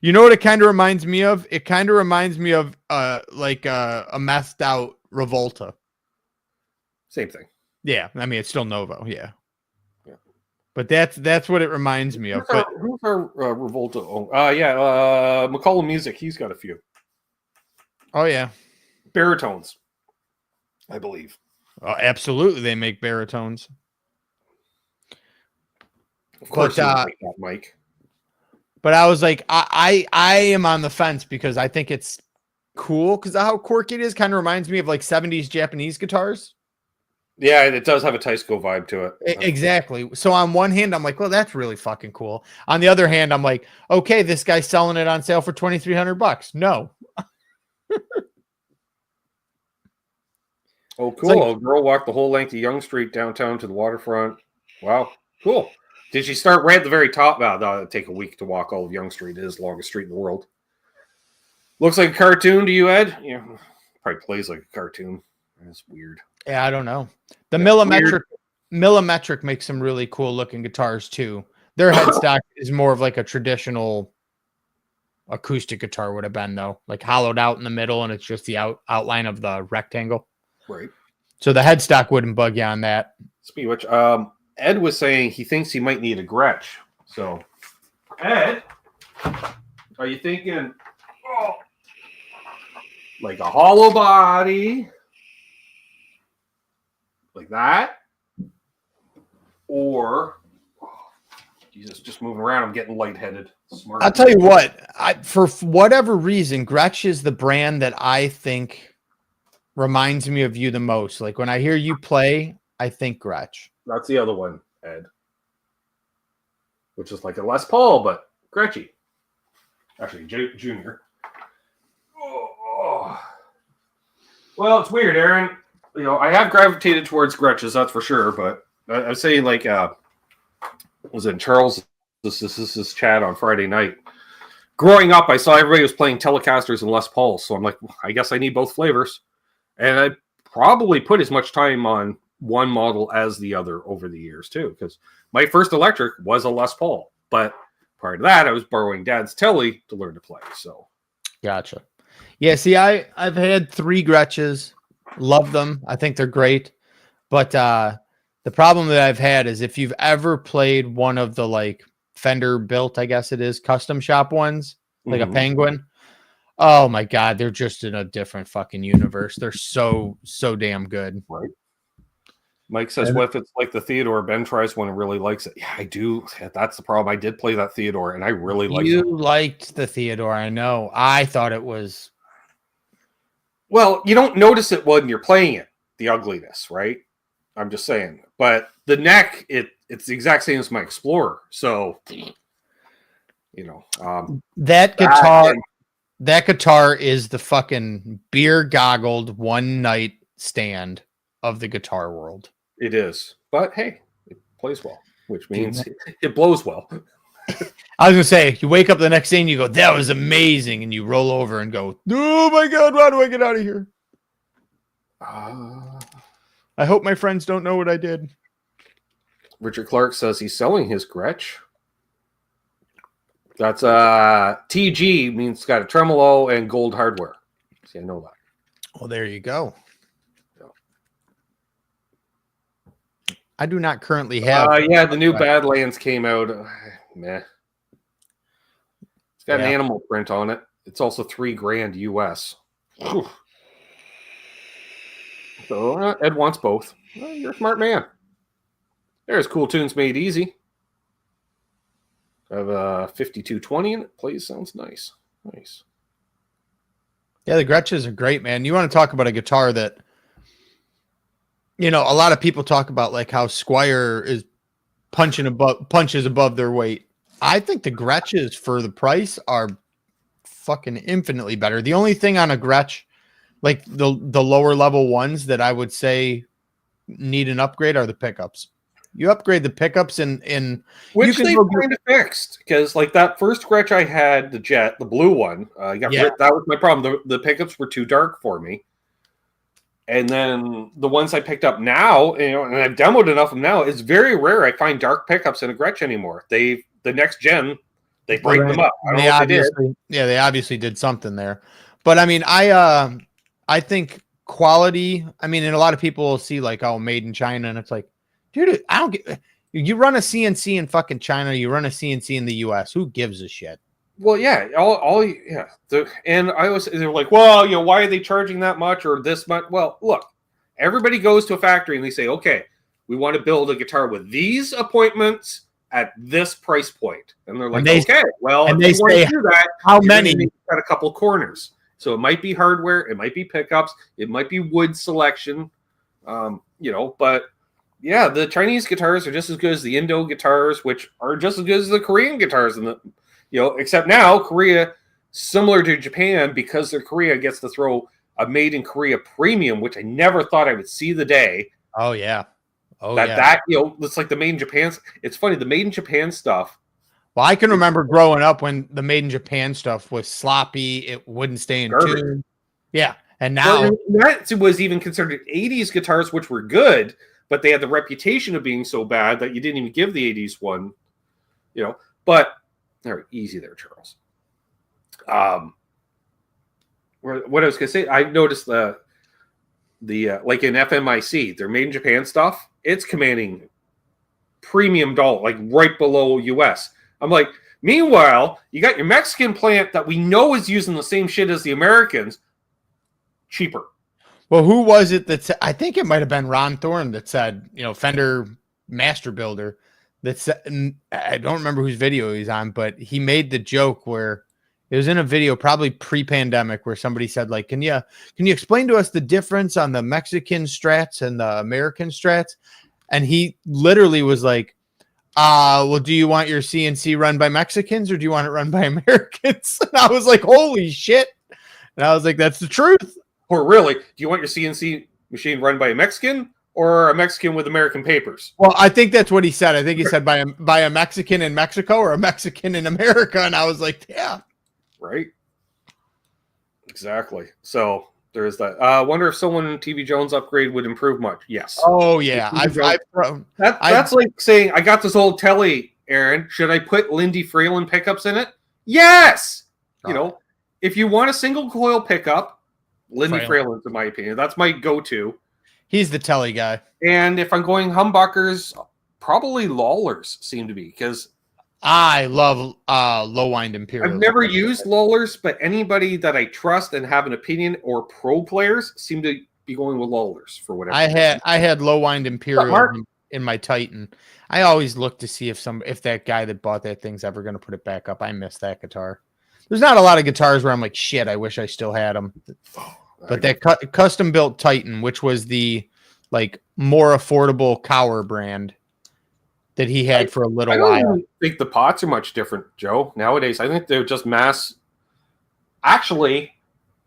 You know what it kind of reminds me of? It kind of reminds me of like a methed out Revolta. Same thing. Yeah, I mean it's still Novo, yeah. But that's what it reminds me of. Who's our Revolta? McCollum Music. He's got a few. Oh yeah, baritones, I believe. Oh, absolutely, they make baritones. Of course, like that, Mike. But I was like, I am on the fence because I think it's cool because of how quirky it is. Kind of reminds me of like 70s Japanese guitars. Yeah, it does have a Taisco vibe to it. Exactly. So on one hand, I'm like, well, that's really fucking cool. On the other hand, I'm like, okay, this guy's selling it on sale for $2,300. No. Oh, cool. Like, a girl walked the whole length of Yonge Street downtown to the waterfront. Wow. Cool. Did she start right at the very top? Wow, that'll take a week to walk all of Yonge Street. It is the longest street in the world. Looks like a cartoon to you, Ed? Yeah. Probably plays like a cartoon. That's weird. Yeah, I don't know. The Millimetric makes some really cool looking guitars too. Their headstock is more of like a traditional acoustic guitar would have been though, like hollowed out in the middle, and it's just the outline of the rectangle. Right. So the headstock wouldn't bug you on that. Speaking of which, Ed was saying he thinks he might need a Gretch. So, Ed, are you thinking like a hollow body? Like that? Or, Jesus, just moving around, I'm getting lightheaded. Smart. I'll tell you what, for whatever reason, Gretch is the brand that I think reminds me of you the most. Like when I hear you play, I think Gretch. That's the other one, Ed. Which is like a Les Paul, but Gretchy. Actually, Junior. Oh. Well, it's weird, Aaron. You know, I have gravitated towards Gretches, that's for sure. But I was saying, like, was it Charles? This is chat on Friday night. Growing up, I saw everybody was playing Telecasters and Les Pauls, so I'm like, well, I guess I need both flavors. And I probably put as much time on one model as the other over the years too, because my first electric was a Les Paul, but prior to that, I was borrowing Dad's Telly to learn to play. So, gotcha. Yeah, see, I've had 3 Gretches, love them. I think they're great, but The problem that I've had is if you've ever played one of the like Fender built, I guess it is, custom shop ones, like a Penguin. Oh my God, they're just in a different fucking universe. They're so damn good. Right. Mike says, what if it's like the Theodore? Ben tries one and really likes it. Yeah, I do. That's the problem. I did play that Theodore and I really liked it. You liked the Theodore, I know. I thought it was. Well, you don't notice it when you're playing it, the ugliness, right? I'm just saying. But the neck, it's the exact same as my Explorer. So, you know. That guitar is the fucking beer goggled one night stand of the guitar world. It is. But hey, it plays well, which means it blows well. I was going to say, you wake up the next day and you go, that was amazing. And you roll over and go, oh my God, how do I get out of here? I hope my friends don't know what I did. Richard Clark says he's selling his Gretch. That's TG means it's got a tremolo and gold hardware. See, I know that. Well, there you go. I do not currently have. Yeah, the new Badlands came out. Meh. It's got an animal print on it. It's also $3,000 US. Whew. So Ed wants both. Well, you're a smart man. There's Cool Tunes Made Easy. I have a 5220 and it plays, sounds nice. Nice. Yeah, the Gretches are great, man. You want to talk about a guitar that, you know, a lot of people talk about like how Squire is punches above their weight. I think the Gretches for the price are fucking infinitely better. The only thing on a Gretsch, like the lower level ones that I would say need an upgrade are the pickups. You upgrade the pickups in which they kind of fixed, because like that first Gretsch I had, the Jet, the blue one, that was my problem. The pickups were too dark for me. And then the ones I picked up now, you know, and I've demoed enough of them now, it's very rare I find dark pickups in a Gretsch anymore. The next gen, they break them up. I don't know what they did. Yeah, they obviously did something there. But I mean, I think quality, I mean, and a lot of people will see like, oh, made in China, and it's like, dude, I don't get. You run a CNC in fucking China, you run a CNC in the US. Who gives a shit? Well, yeah, and I was, they're like, well, you know, why are they charging that much or this much? Well, look, everybody goes to a factory and they say, okay, we want to build a guitar with these appointments at this price point, and they're like, okay, well, and they say, do that, how many? Got a couple corners, so it might be hardware, it might be pickups, it might be wood selection, you know, but. Yeah, the Chinese guitars are just as good as the Indo guitars, which are just as good as the Korean guitars, and except now Korea, similar to Japan, because Korea gets to throw a made in Korea premium, which I never thought I would see the day. Oh yeah, it's like the made in Japan. It's funny, the made in Japan stuff. Well, I can remember growing up when the made in Japan stuff was sloppy; it wouldn't stay in tune. Yeah, and now that was even considered 80s guitars, which were good. But they had the reputation of being so bad that you didn't even give the 80s one, you know. But they're easy there, Charles. What I was going to say, I noticed the like in FMIC, their made in Japan stuff, it's commanding premium dollar, like right below US. I'm like, meanwhile, you got your Mexican plant that we know is using the same shit as the Americans, cheaper. Well, who was it that said, I think it might have been Ron Thorne that said, you know, Fender Master Builder, that said, I don't remember whose video he's on, but he made the joke where it was in a video, probably pre-pandemic, where somebody said, like, can you explain to us the difference on the Mexican Strats and the American Strats? And he literally was like, well, do you want your CNC run by Mexicans or do you want it run by Americans? And I was like, holy shit. And I was like, that's the truth. Or really, do you want your CNC machine run by a Mexican or a Mexican with American papers? Well, I think that's what he said. I think he said by a Mexican in Mexico or a Mexican in America. And I was like, yeah. Right. Exactly. So there's that. I wonder if someone TV Jones upgrade would improve much. Yes. Oh, yeah. That's like saying, I got this old telly, Aaron. Should I put Lindy Fralin pickups in it? Yes. You know, if you want a single coil pickup, Lindy Fralin's, in my opinion. That's my go-to. He's the telly guy. And if I'm going humbuckers, probably Lawlers seem to be, because I love low wind Imperials. I've never used Lawlers, but anybody that I trust and have an opinion or pro players seem to be going with Lawlers for whatever. I had low wind Imperial in my Titan. I always look to see if that guy that bought that thing's ever going to put it back up. I miss that guitar. There's not a lot of guitars where I'm like, shit, I wish I still had them. But that custom built Titan, which was the like more affordable Cower brand that he had for a little while. I don't think the pots are much different, Joe. Nowadays, I think they're just mass. Actually,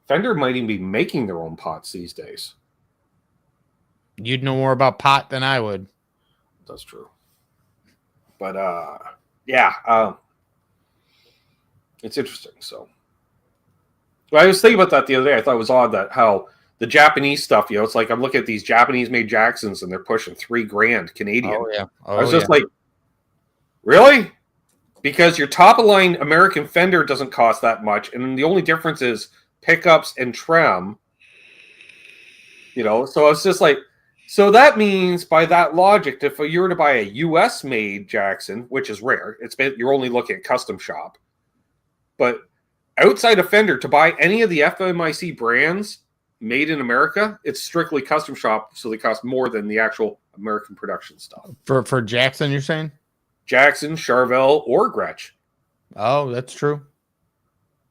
Fender might even be making their own pots these days. You'd know more about pot than I would. That's true. But yeah, it's interesting. So, well, I was thinking about that the other day. I thought it was odd that how the Japanese stuff, it's like I'm looking at these Japanese-made Jacksons and they're pushing $3,000 Canadian. Oh yeah, I was just like, really? Because your top-of-line American Fender doesn't cost that much, and the only difference is pickups and trem. So it's just like, so that means by that logic, if you were to buy a U.S.-made Jackson, which is rare, you're only looking at custom shop, but outside of Fender, to buy any of the FMIC brands made in America, it's strictly custom shop, so they cost more than the actual American production stuff. For Jackson, you're saying? Jackson, Charvel, or Gretch. Oh, that's true.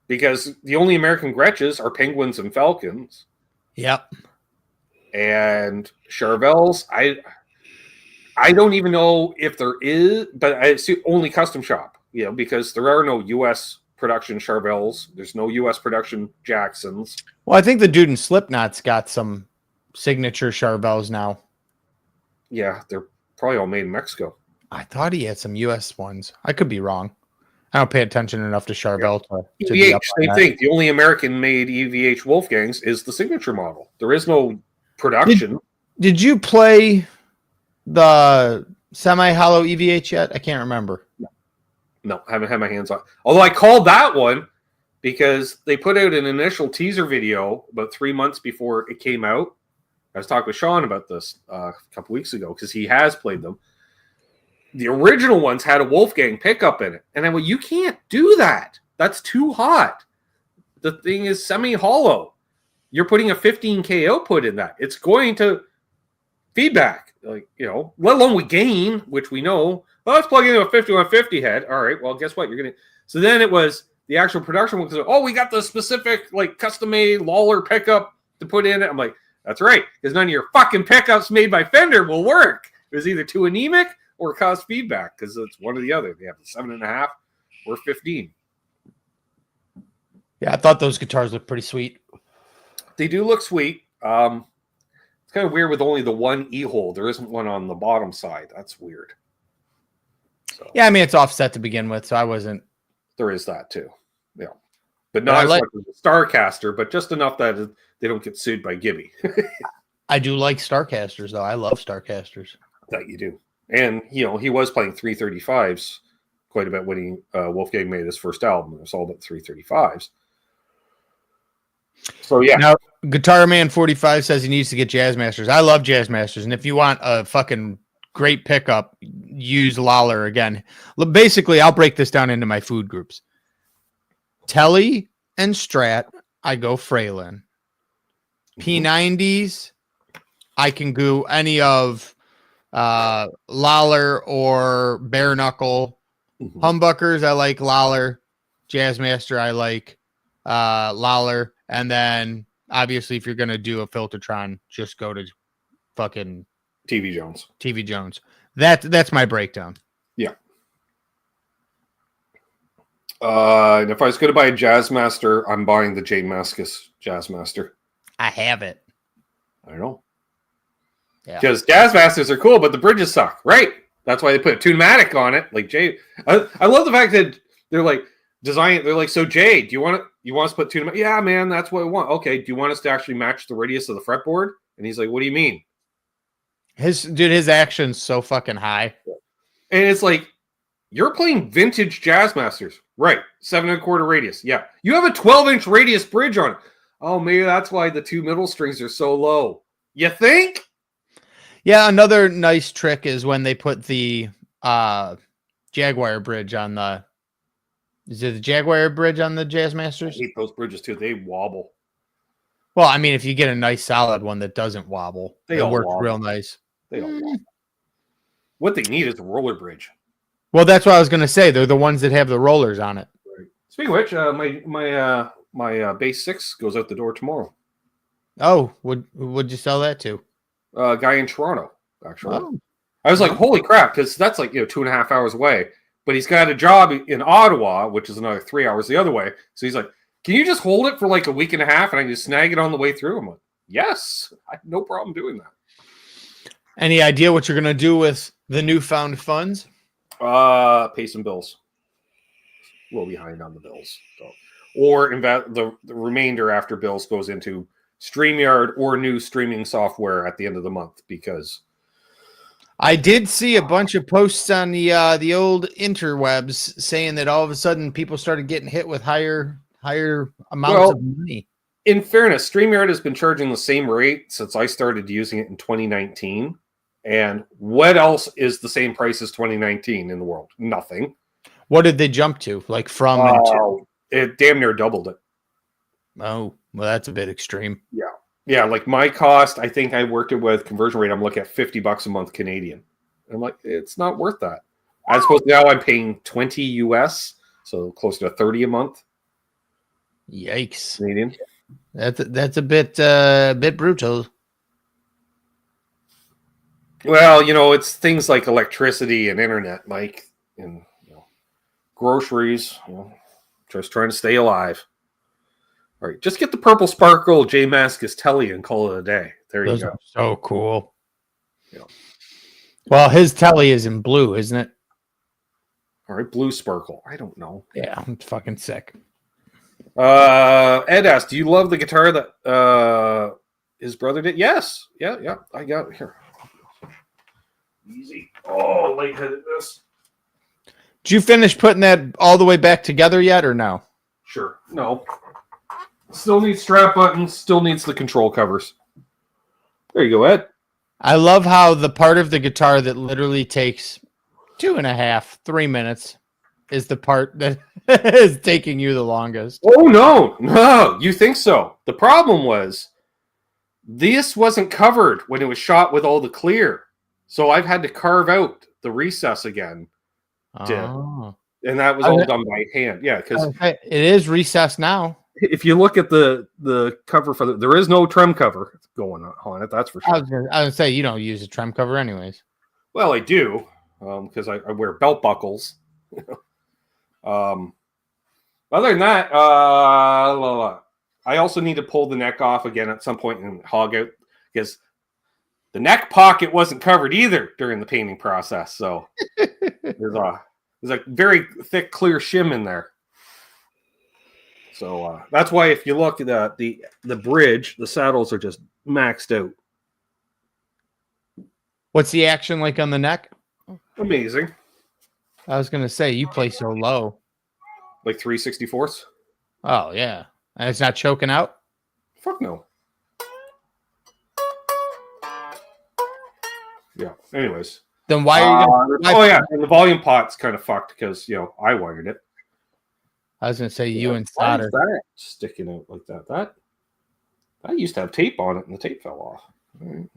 Because the only American Gretches are Penguins and Falcons. Yep. And Charvels, I don't even know if there is, but I see only custom shop, because there are no U.S. production Charvels. There's no U.S. production Jacksons. Well, I think the dude in Slipknot's got some signature Charvels now. Yeah, they're probably all made in Mexico. I thought he had some U.S. ones. I could be wrong. I don't pay attention enough to Charvel to EVH, same thing. The only American-made EVH Wolfgangs is the signature model. There is no production. Did you play the semi-hollow EVH yet? I can't remember. No, I haven't had my hands on. Although I called that one because they put out an initial teaser video about 3 months before it came out. I was talking with Sean about this a couple weeks ago because he has played them. The original ones had a Wolfgang pickup in it. And I went, you can't do that. That's too hot. The thing is semi-hollow. You're putting a 15K output in that. It's going to feedback, let alone with gain, which we know. Well, let's plug into a 5150 head. All right, well, guess what? So then it was the actual production one because, we got the specific, custom-made Lawler pickup to put in it. I'm like, that's right, because none of your fucking pickups made by Fender will work. It was either too anemic or cause feedback because it's one or the other. They have the 7.5 or 15. Yeah, I thought those guitars looked pretty sweet. They do look sweet. It's kind of weird with only the one E-hole. There isn't one on the bottom side. That's weird. So, yeah, I mean, it's offset to begin with, so I wasn't. There is that too. Yeah. But not as much as a Starcaster, but just enough that they don't get sued by Gibby. I do like Starcasters, though. I love Starcasters. That you do. And, he was playing 335s quite a bit when Wolfgang made his first album. It was all about 335s. So, yeah. Now, Guitar Man 45 says he needs to get Jazzmasters. I love Jazzmasters. And if you want a fucking great pickup, use Lawler again. Basically, I'll break this down into my food groups. Telly and Strat, I go Fralin. P90s, I can go any of Lawler or Bare Knuckle. Humbuckers, I like Lawler. Jazzmaster, I like Lawler. And then, obviously, if you're going to do a Filtertron, just go to fucking TV Jones. TV Jones. That's my breakdown. Yeah. And if I was going to buy a Jazzmaster, I'm buying the J Mascus Jazzmaster. I have it. I know. Yeah. Because Jazzmasters are cool, but the bridges suck, right? That's why they put a Tunematic on it. Like Jay, I love the fact that they're like design. They're like, so Jay, do you want us to put Tunematic? Yeah, man, that's what I want. Okay, do you want us to actually match the radius of the fretboard? And he's like, what do you mean? His action's so fucking high. And it's like, you're playing vintage Jazzmasters, right? 7.25 radius. Yeah, you have a 12-inch radius bridge on it. Oh, maybe that's why the two middle strings are so low. You think? Yeah, another nice trick is when they put the Jaguar bridge on the. Is it the Jaguar bridge on the Jazzmasters? I hate those bridges too. They wobble. Well, I mean, if you get a nice solid one that doesn't wobble, They it all works wobble. real nice. They all wobble. What they need is a roller bridge. Well, that's what I was going to say. They're the ones that have the rollers on it. Right. Speaking of which, my base 6 goes out the door tomorrow. Oh, would you sell that to? A guy in Toronto, actually. Oh. I was like, holy crap, because that's like 2.5 hours away. But he's got a job in Ottawa, which is another 3 hours the other way. So he's like, can you just hold it for like a week and a half and I just snag it on the way through? I'm like, yes, I have no problem doing that. Any idea what you're going to do with the newfound funds? Pay some bills. A little behind on the bills. So, or the remainder after bills goes into Streamyard or new streaming software at the end of the month, because I did see a bunch of posts on the old interwebs saying that all of a sudden people started getting hit with higher amounts of money. In fairness, Streamyard has been charging the same rate since I started using it in 2019. And what else is the same price as 2019 in the world? Nothing. What did they jump to? Like from and to? It damn near doubled it. Oh, well, that's a bit extreme. Yeah. Yeah, like my cost, I think I worked it with conversion rate. I'm looking at $50 a month Canadian. I'm like, it's not worth that. As opposed to now I'm paying 20 US, so close to 30 a month. Yikes. Canadian. That's a bit brutal. Well, it's things like electricity and internet, like and groceries, just trying to stay alive. All right, just get the purple sparkle J Mascus telly and call it a day. There you go. So cool. Yeah. Well, his telly is in blue, isn't it? All right, blue sparkle. I don't know. Yeah, I'm fucking sick. Ed asked, do you love the guitar that his brother did? Yes. Yeah. I got it here. Easy. Oh, lightheaded this. Did you finish putting that all the way back together yet, or no? Sure. No. Still needs strap buttons. Still needs the control covers. There you go, Ed. I love how the part of the guitar that literally takes 2.5, 3 minutes is the part that is taking you the longest. Oh, no. You think so. The problem was this wasn't covered when it was shot with all the clear. So I've had to carve out the recess again. Oh. And that was all done by hand. Yeah, because it is recessed now. If you look at the cover for there is no trim cover going on it. That's for sure. I was gonna say you don't use a trim cover anyways. Well, I do because I wear belt buckles. Other than that, I also need to pull the neck off again at some point and hog out because the neck pocket wasn't covered either during the painting process. So there's a very thick, clear shim in there. So that's why if you look at the bridge, the saddles are just maxed out. What's the action like on the neck? Amazing. I was going to say, you play so low. Like 3/64ths? Oh, yeah. And it's not choking out? Fuck no. Yeah. Anyways. Then why are you going to... and the volume pot's kind of fucked because, I wired it. I was going to say you and solder. Why is that sticking out like that? That used to have tape on it and the tape fell off. Right.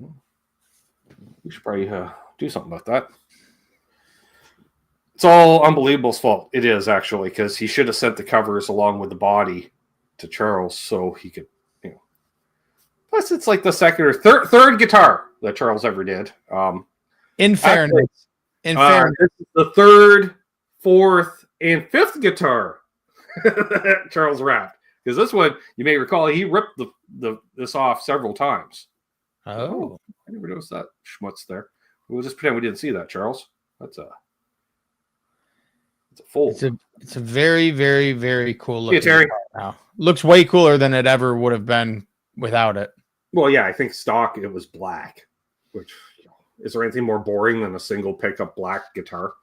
We should probably do something about that. It's all Unbelievable's fault. It is, actually, because he should have sent the covers along with the body to Charles so he could, Plus, it's like the second or third guitar that Charles ever did. In fairness. This is the third, fourth, and fifth guitar that Charles wrapped. Because this one, you may recall, he ripped this off several times. Oh. I never noticed that schmutz there. We'll just pretend we didn't see that, Charles. It's a fold. It's a very, very, very cool look. Yeah, Terry. Now. Looks way cooler than it ever would have been without it. Well, yeah, I think stock it was black. Which is there anything more boring than a single pickup black guitar?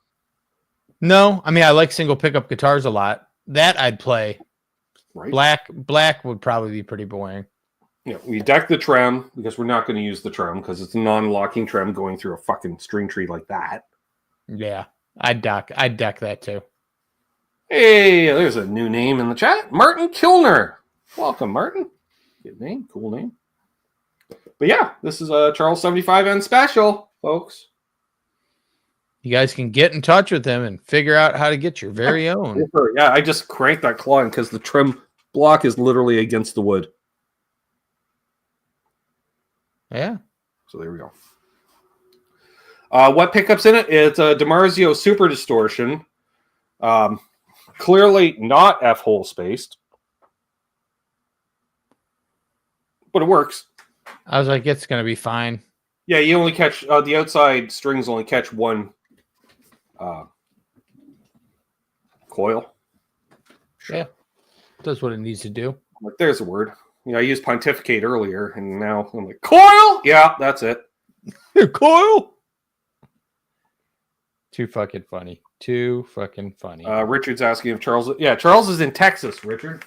No, I mean I like single pickup guitars a lot. That I'd play. Right. Black would probably be pretty boring. You know, we deck the trem because we're not going to use the trem because it's a non-locking trem going through a fucking string tree like that. Yeah, I'd deck that too. Hey, there's a new name in the chat. Martin Kilner. Welcome, Martin. Good name, cool name. But yeah, this is a Charles 75N special, folks. You guys can get in touch with him and figure out how to get your very own. Yeah, I just cranked that claw in because the trim block is literally against the wood. Yeah. So there we go. What pickups in it? It's a DiMarzio Super Distortion. Clearly not F-hole spaced. But it works. I was like, it's going to be fine. Yeah, you only catch... the outside strings only catch one coil. Yeah. Does what it needs to do. Like, there's a word. You know, I used pontificate earlier, and now I'm like, coil? Yeah, that's it. Coil? Too fucking funny. Too fucking funny. Richard's asking if Charles... Yeah, Charles is in Texas, Richard.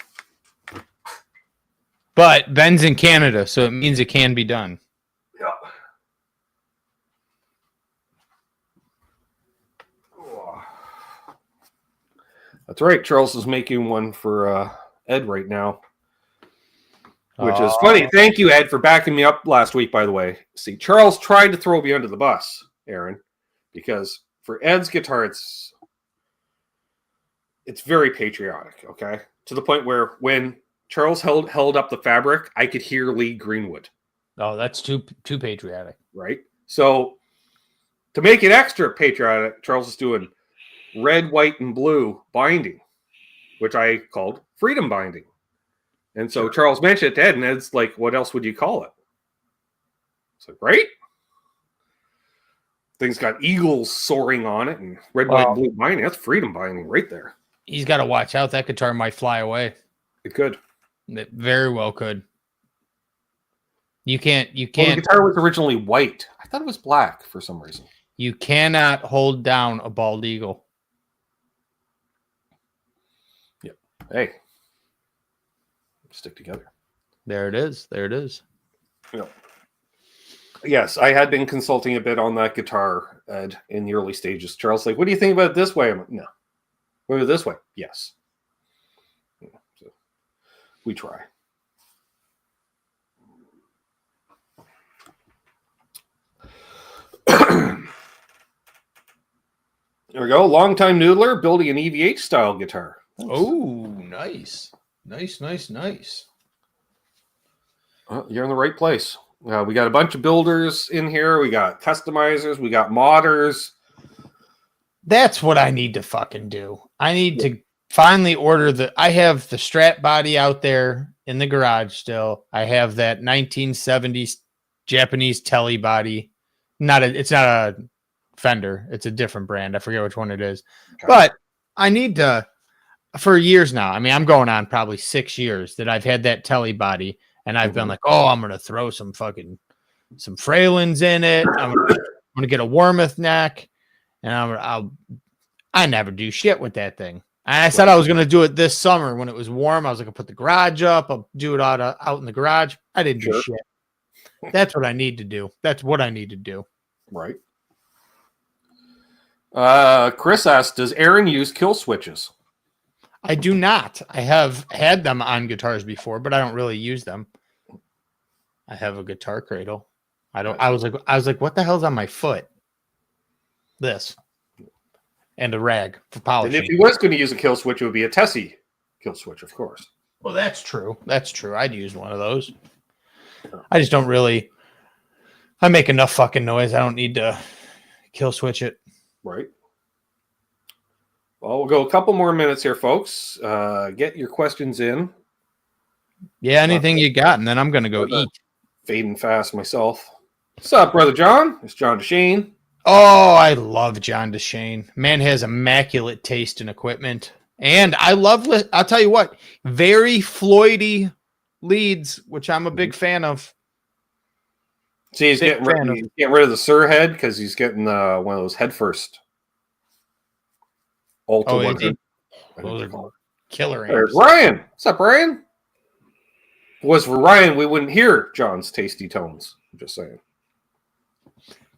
But Ben's in Canada, so it means it can be done. Yeah. That's right. Charles is making one for Ed right now. Which is funny. Thank you, Ed, for backing me up last week, by the way. See, Charles tried to throw me under the bus, Aaron, because for Ed's guitar, it's very patriotic, okay? To the point where when Charles held up the fabric, I could hear Lee Greenwood. Oh, that's too patriotic. Right? So, to make it extra patriotic, Charles is doing red, white, and blue binding, which I called freedom binding. And so Charles mentioned it to Ed, and Ed's like, what else would you call it? It's like, right? Thing's got eagles soaring on it and red, white, and blue binding. That's freedom binding right there. He's got to watch out. That guitar might fly away. It could. It very well could. You can't. Well, the guitar was originally white. I thought it was black for some reason. You cannot hold down a bald eagle. Yep. Hey. Stick together. There it is. There it is. Yep. Yes, I had been consulting a bit on that guitar, Ed, in the early stages. Charles, like, what do you think about it this way? I'm like, no. What about this way? Yes. Yeah, so we try. There we go. Longtime noodler building an EVH style guitar. Oh, nice. Nice. Well, you're in the right place. We got a bunch of builders in here. We got customizers. We got modders. That's what I need to fucking do. I need to finally order I have the Strat body out there in the garage still. I have that 1970s Japanese Telly body. It's not a Fender. It's a different brand. I forget which one it is. Okay. But I need to, for years now. I mean, I'm going on probably 6 years that I've had that Telly body. And I've been like, oh, I'm going to throw some Fralins in it. I'm going to get a Wormuth neck. And I never do shit with that thing. And I said I was going to do it this summer when it was warm. I was like, I'll put the garage up. I'll do it out in the garage. I didn't do shit. That's what I need to do. That's what I need to do. Right. Chris asked, does Aaron use kill switches? I do not. I have had them on guitars before, but I don't really use them. I have a guitar cradle. I was like, what the hell's on my foot? This. And a rag for polishing. And if he was going to use a kill switch, it would be a Tesi kill switch, of course. Well, that's true. That's true. I'd use one of those. I just don't really. I make enough fucking noise. I don't need to kill switch it. Right. Well, we'll go a couple more minutes here, folks. Get your questions in. Yeah, anything you got, and then I'm going to go eat. Fading fast myself. What's up, Brother John? It's John DeShane. Oh, I love John DeShane. Man has immaculate taste in equipment. And I'll tell you what, very Floydy leads, which I'm a big fan of. See, he's getting rid of the Sir head because he's getting one of those head first. Those are killer. There's Ryan. What's up, Ryan? it was for Ryan, we wouldn't hear John's tasty tones. I'm just saying.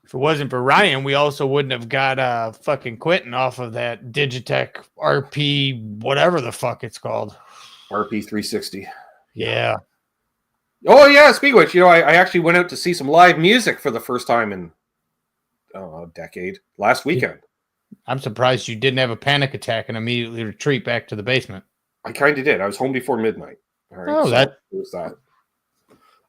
If it wasn't for Ryan, we also wouldn't have got fucking Quentin off of that Digitech RP, whatever the fuck it's called. RP 360. Yeah. Oh, yeah. Speaking of which, I actually went out to see some live music for the first time in a decade last weekend. I'm surprised you didn't have a panic attack and immediately retreat back to the basement. I kind of did. I was home before midnight. All right, so that was that.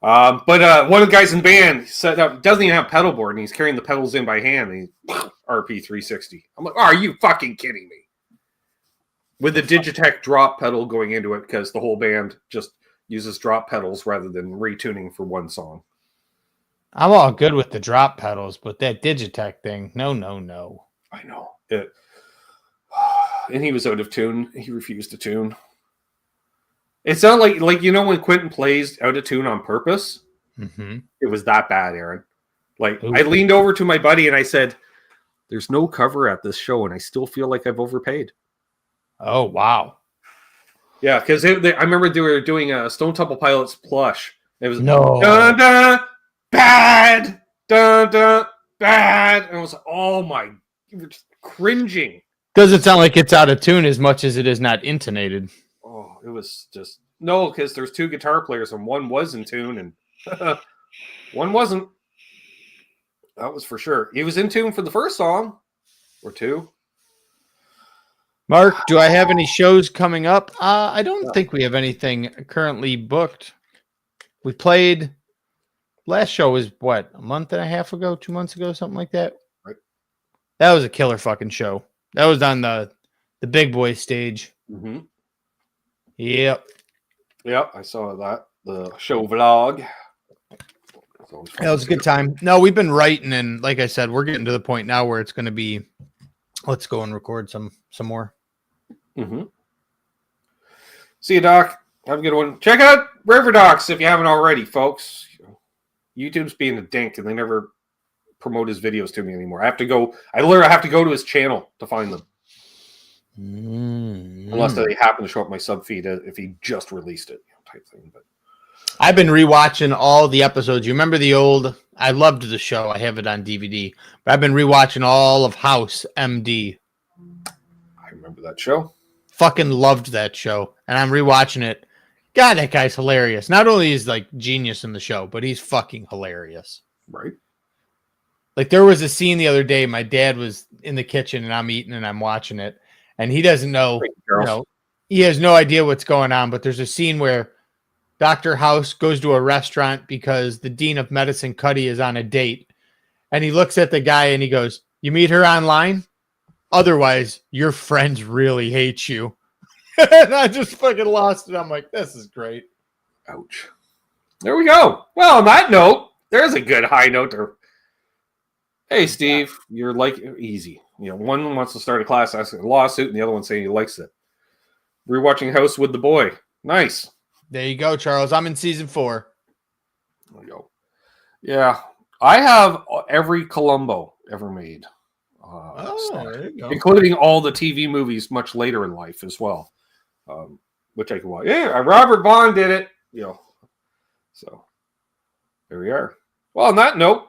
But one of the guys in the band set up, doesn't even have a pedal board, and he's carrying the pedals in by hand, and he's RP 360. I'm like, are you fucking kidding me? With the Digitech drop pedal going into it, because the whole band just uses drop pedals rather than retuning for one song. I'm all good with the drop pedals, but that Digitech thing, no. I know. And he was out of tune. He refused to tune. It's not like when Quentin plays out of tune on purpose. Mm-hmm. It was that bad, Aaron. Like, ooh. I leaned over to my buddy and I said, "There's no cover at this show, and I still feel like I've overpaid." Oh wow! Yeah, because I remember they were doing a Stone Temple Pilots plush. It was no dun dun bad dun dun bad, and I was like, "Oh my!" You were just cringing. Doesn't sound like it's out of tune as much as it is not intonated. Oh, it was just no, because there's two guitar players and one was in tune and one wasn't. That was for sure. He was in tune for the first song or two. Mark, do I have any shows coming up? I don't think we have anything currently booked. We played. Last show was what, a month and a half ago, 2 months ago, something like that. Right. That was a killer fucking show. That was on the big boy stage. Mm-hmm. Yep, I saw that. The show vlog. That was a good time. No, we've been writing, and like I said, we're getting to the point now where it's going to be, let's go and record some more. Mm-hmm. See you, Doc. Have a good one. Check out River Docs if you haven't already, folks. YouTube's being a dink, and they never promote his videos to me anymore. I literally have to go to his channel to find them. Unless they happen to show up my sub feed if he just released it, type thing. But I've been rewatching all the episodes. You remember the old? I loved the show. I have it on DVD. But I've been rewatching all of House MD. I remember that show. Fucking loved that show, and I'm rewatching it. God, that guy's hilarious. Not only is like genius in the show, but he's fucking hilarious. Right. Like there was a scene the other day. My dad was in the kitchen, and I'm eating, and I'm watching it. And he doesn't know, he has no idea what's going on. But there's a scene where Dr. House goes to a restaurant because the dean of medicine, Cuddy, is on a date. And he looks at the guy and he goes, "You meet her online? Otherwise, your friends really hate you." And I just fucking lost it. I'm like, this is great. Ouch. There we go. Well, on that note, there's a good high note there. Hey, Steve, you're like easy. One wants to start a class asking a lawsuit, and the other one saying he likes it. Rewatching House with the boy. Nice. There you go, Charles. I'm in season 4. There you go. Yeah, I have every Columbo ever made. There you go. Including all the TV movies much later in life as well, which I can watch. Yeah, Robert Vaughn did it. So there we are. Well, on that note,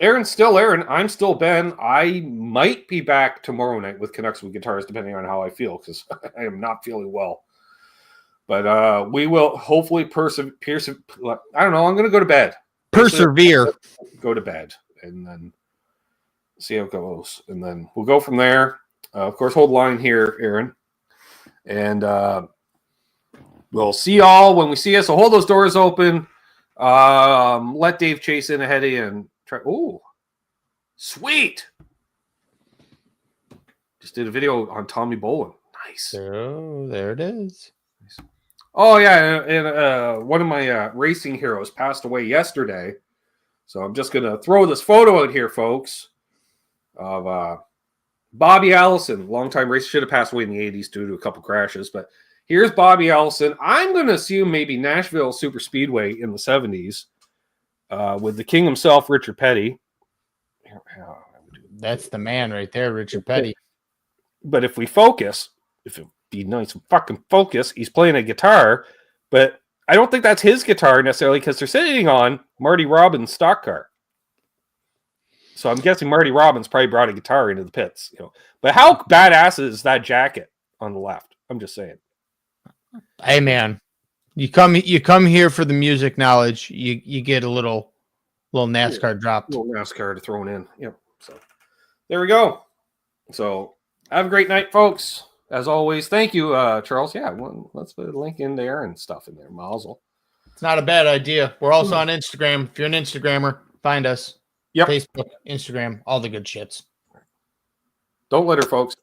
Aaron's still Aaron. I'm still Ben. I might be back tomorrow night with Canucks with Guitars, depending on how I feel, because I am not feeling well. But we will hopefully persevere. I don't know. I'm going to go to bed. Persevere. Go to bed, and then see how it goes. And then we'll go from there. Of course, hold the line here, Aaron. And we'll see y'all when we see us. So hold those doors open. Let Dave chase in ahead of you and try. Oh, sweet. Just did a video on Tommy Bolin. Nice. Oh, there it is. Nice. Oh, yeah. And one of my racing heroes passed away yesterday. So I'm just going to throw this photo out here, folks, of Bobby Allison. Longtime racer, should have passed away in the 80s due to a couple crashes. But here's Bobby Allison. I'm going to assume maybe Nashville Super Speedway in the 70s with the king himself, Richard Petty. That's the man right there, Richard Petty. But if we focus, if it be nice and fucking focus, he's playing a guitar, but I don't think that's his guitar necessarily because they're sitting on Marty Robbins' stock car. So I'm guessing Marty Robbins probably brought a guitar into the pits, you know. But how badass is that jacket on the left? I'm just saying. Hey man, you come here for the music knowledge. You get a little NASCAR dropped. A little NASCAR to throw in. Yep. So there we go. So have a great night, folks. As always, thank you, Charles. Yeah, well, let's put a link in there and stuff in there. Mazel. It's not a bad idea. We're also on Instagram. If you're an Instagrammer, find us. Yep. Facebook, Instagram, all the good shits. Don't litter, folks.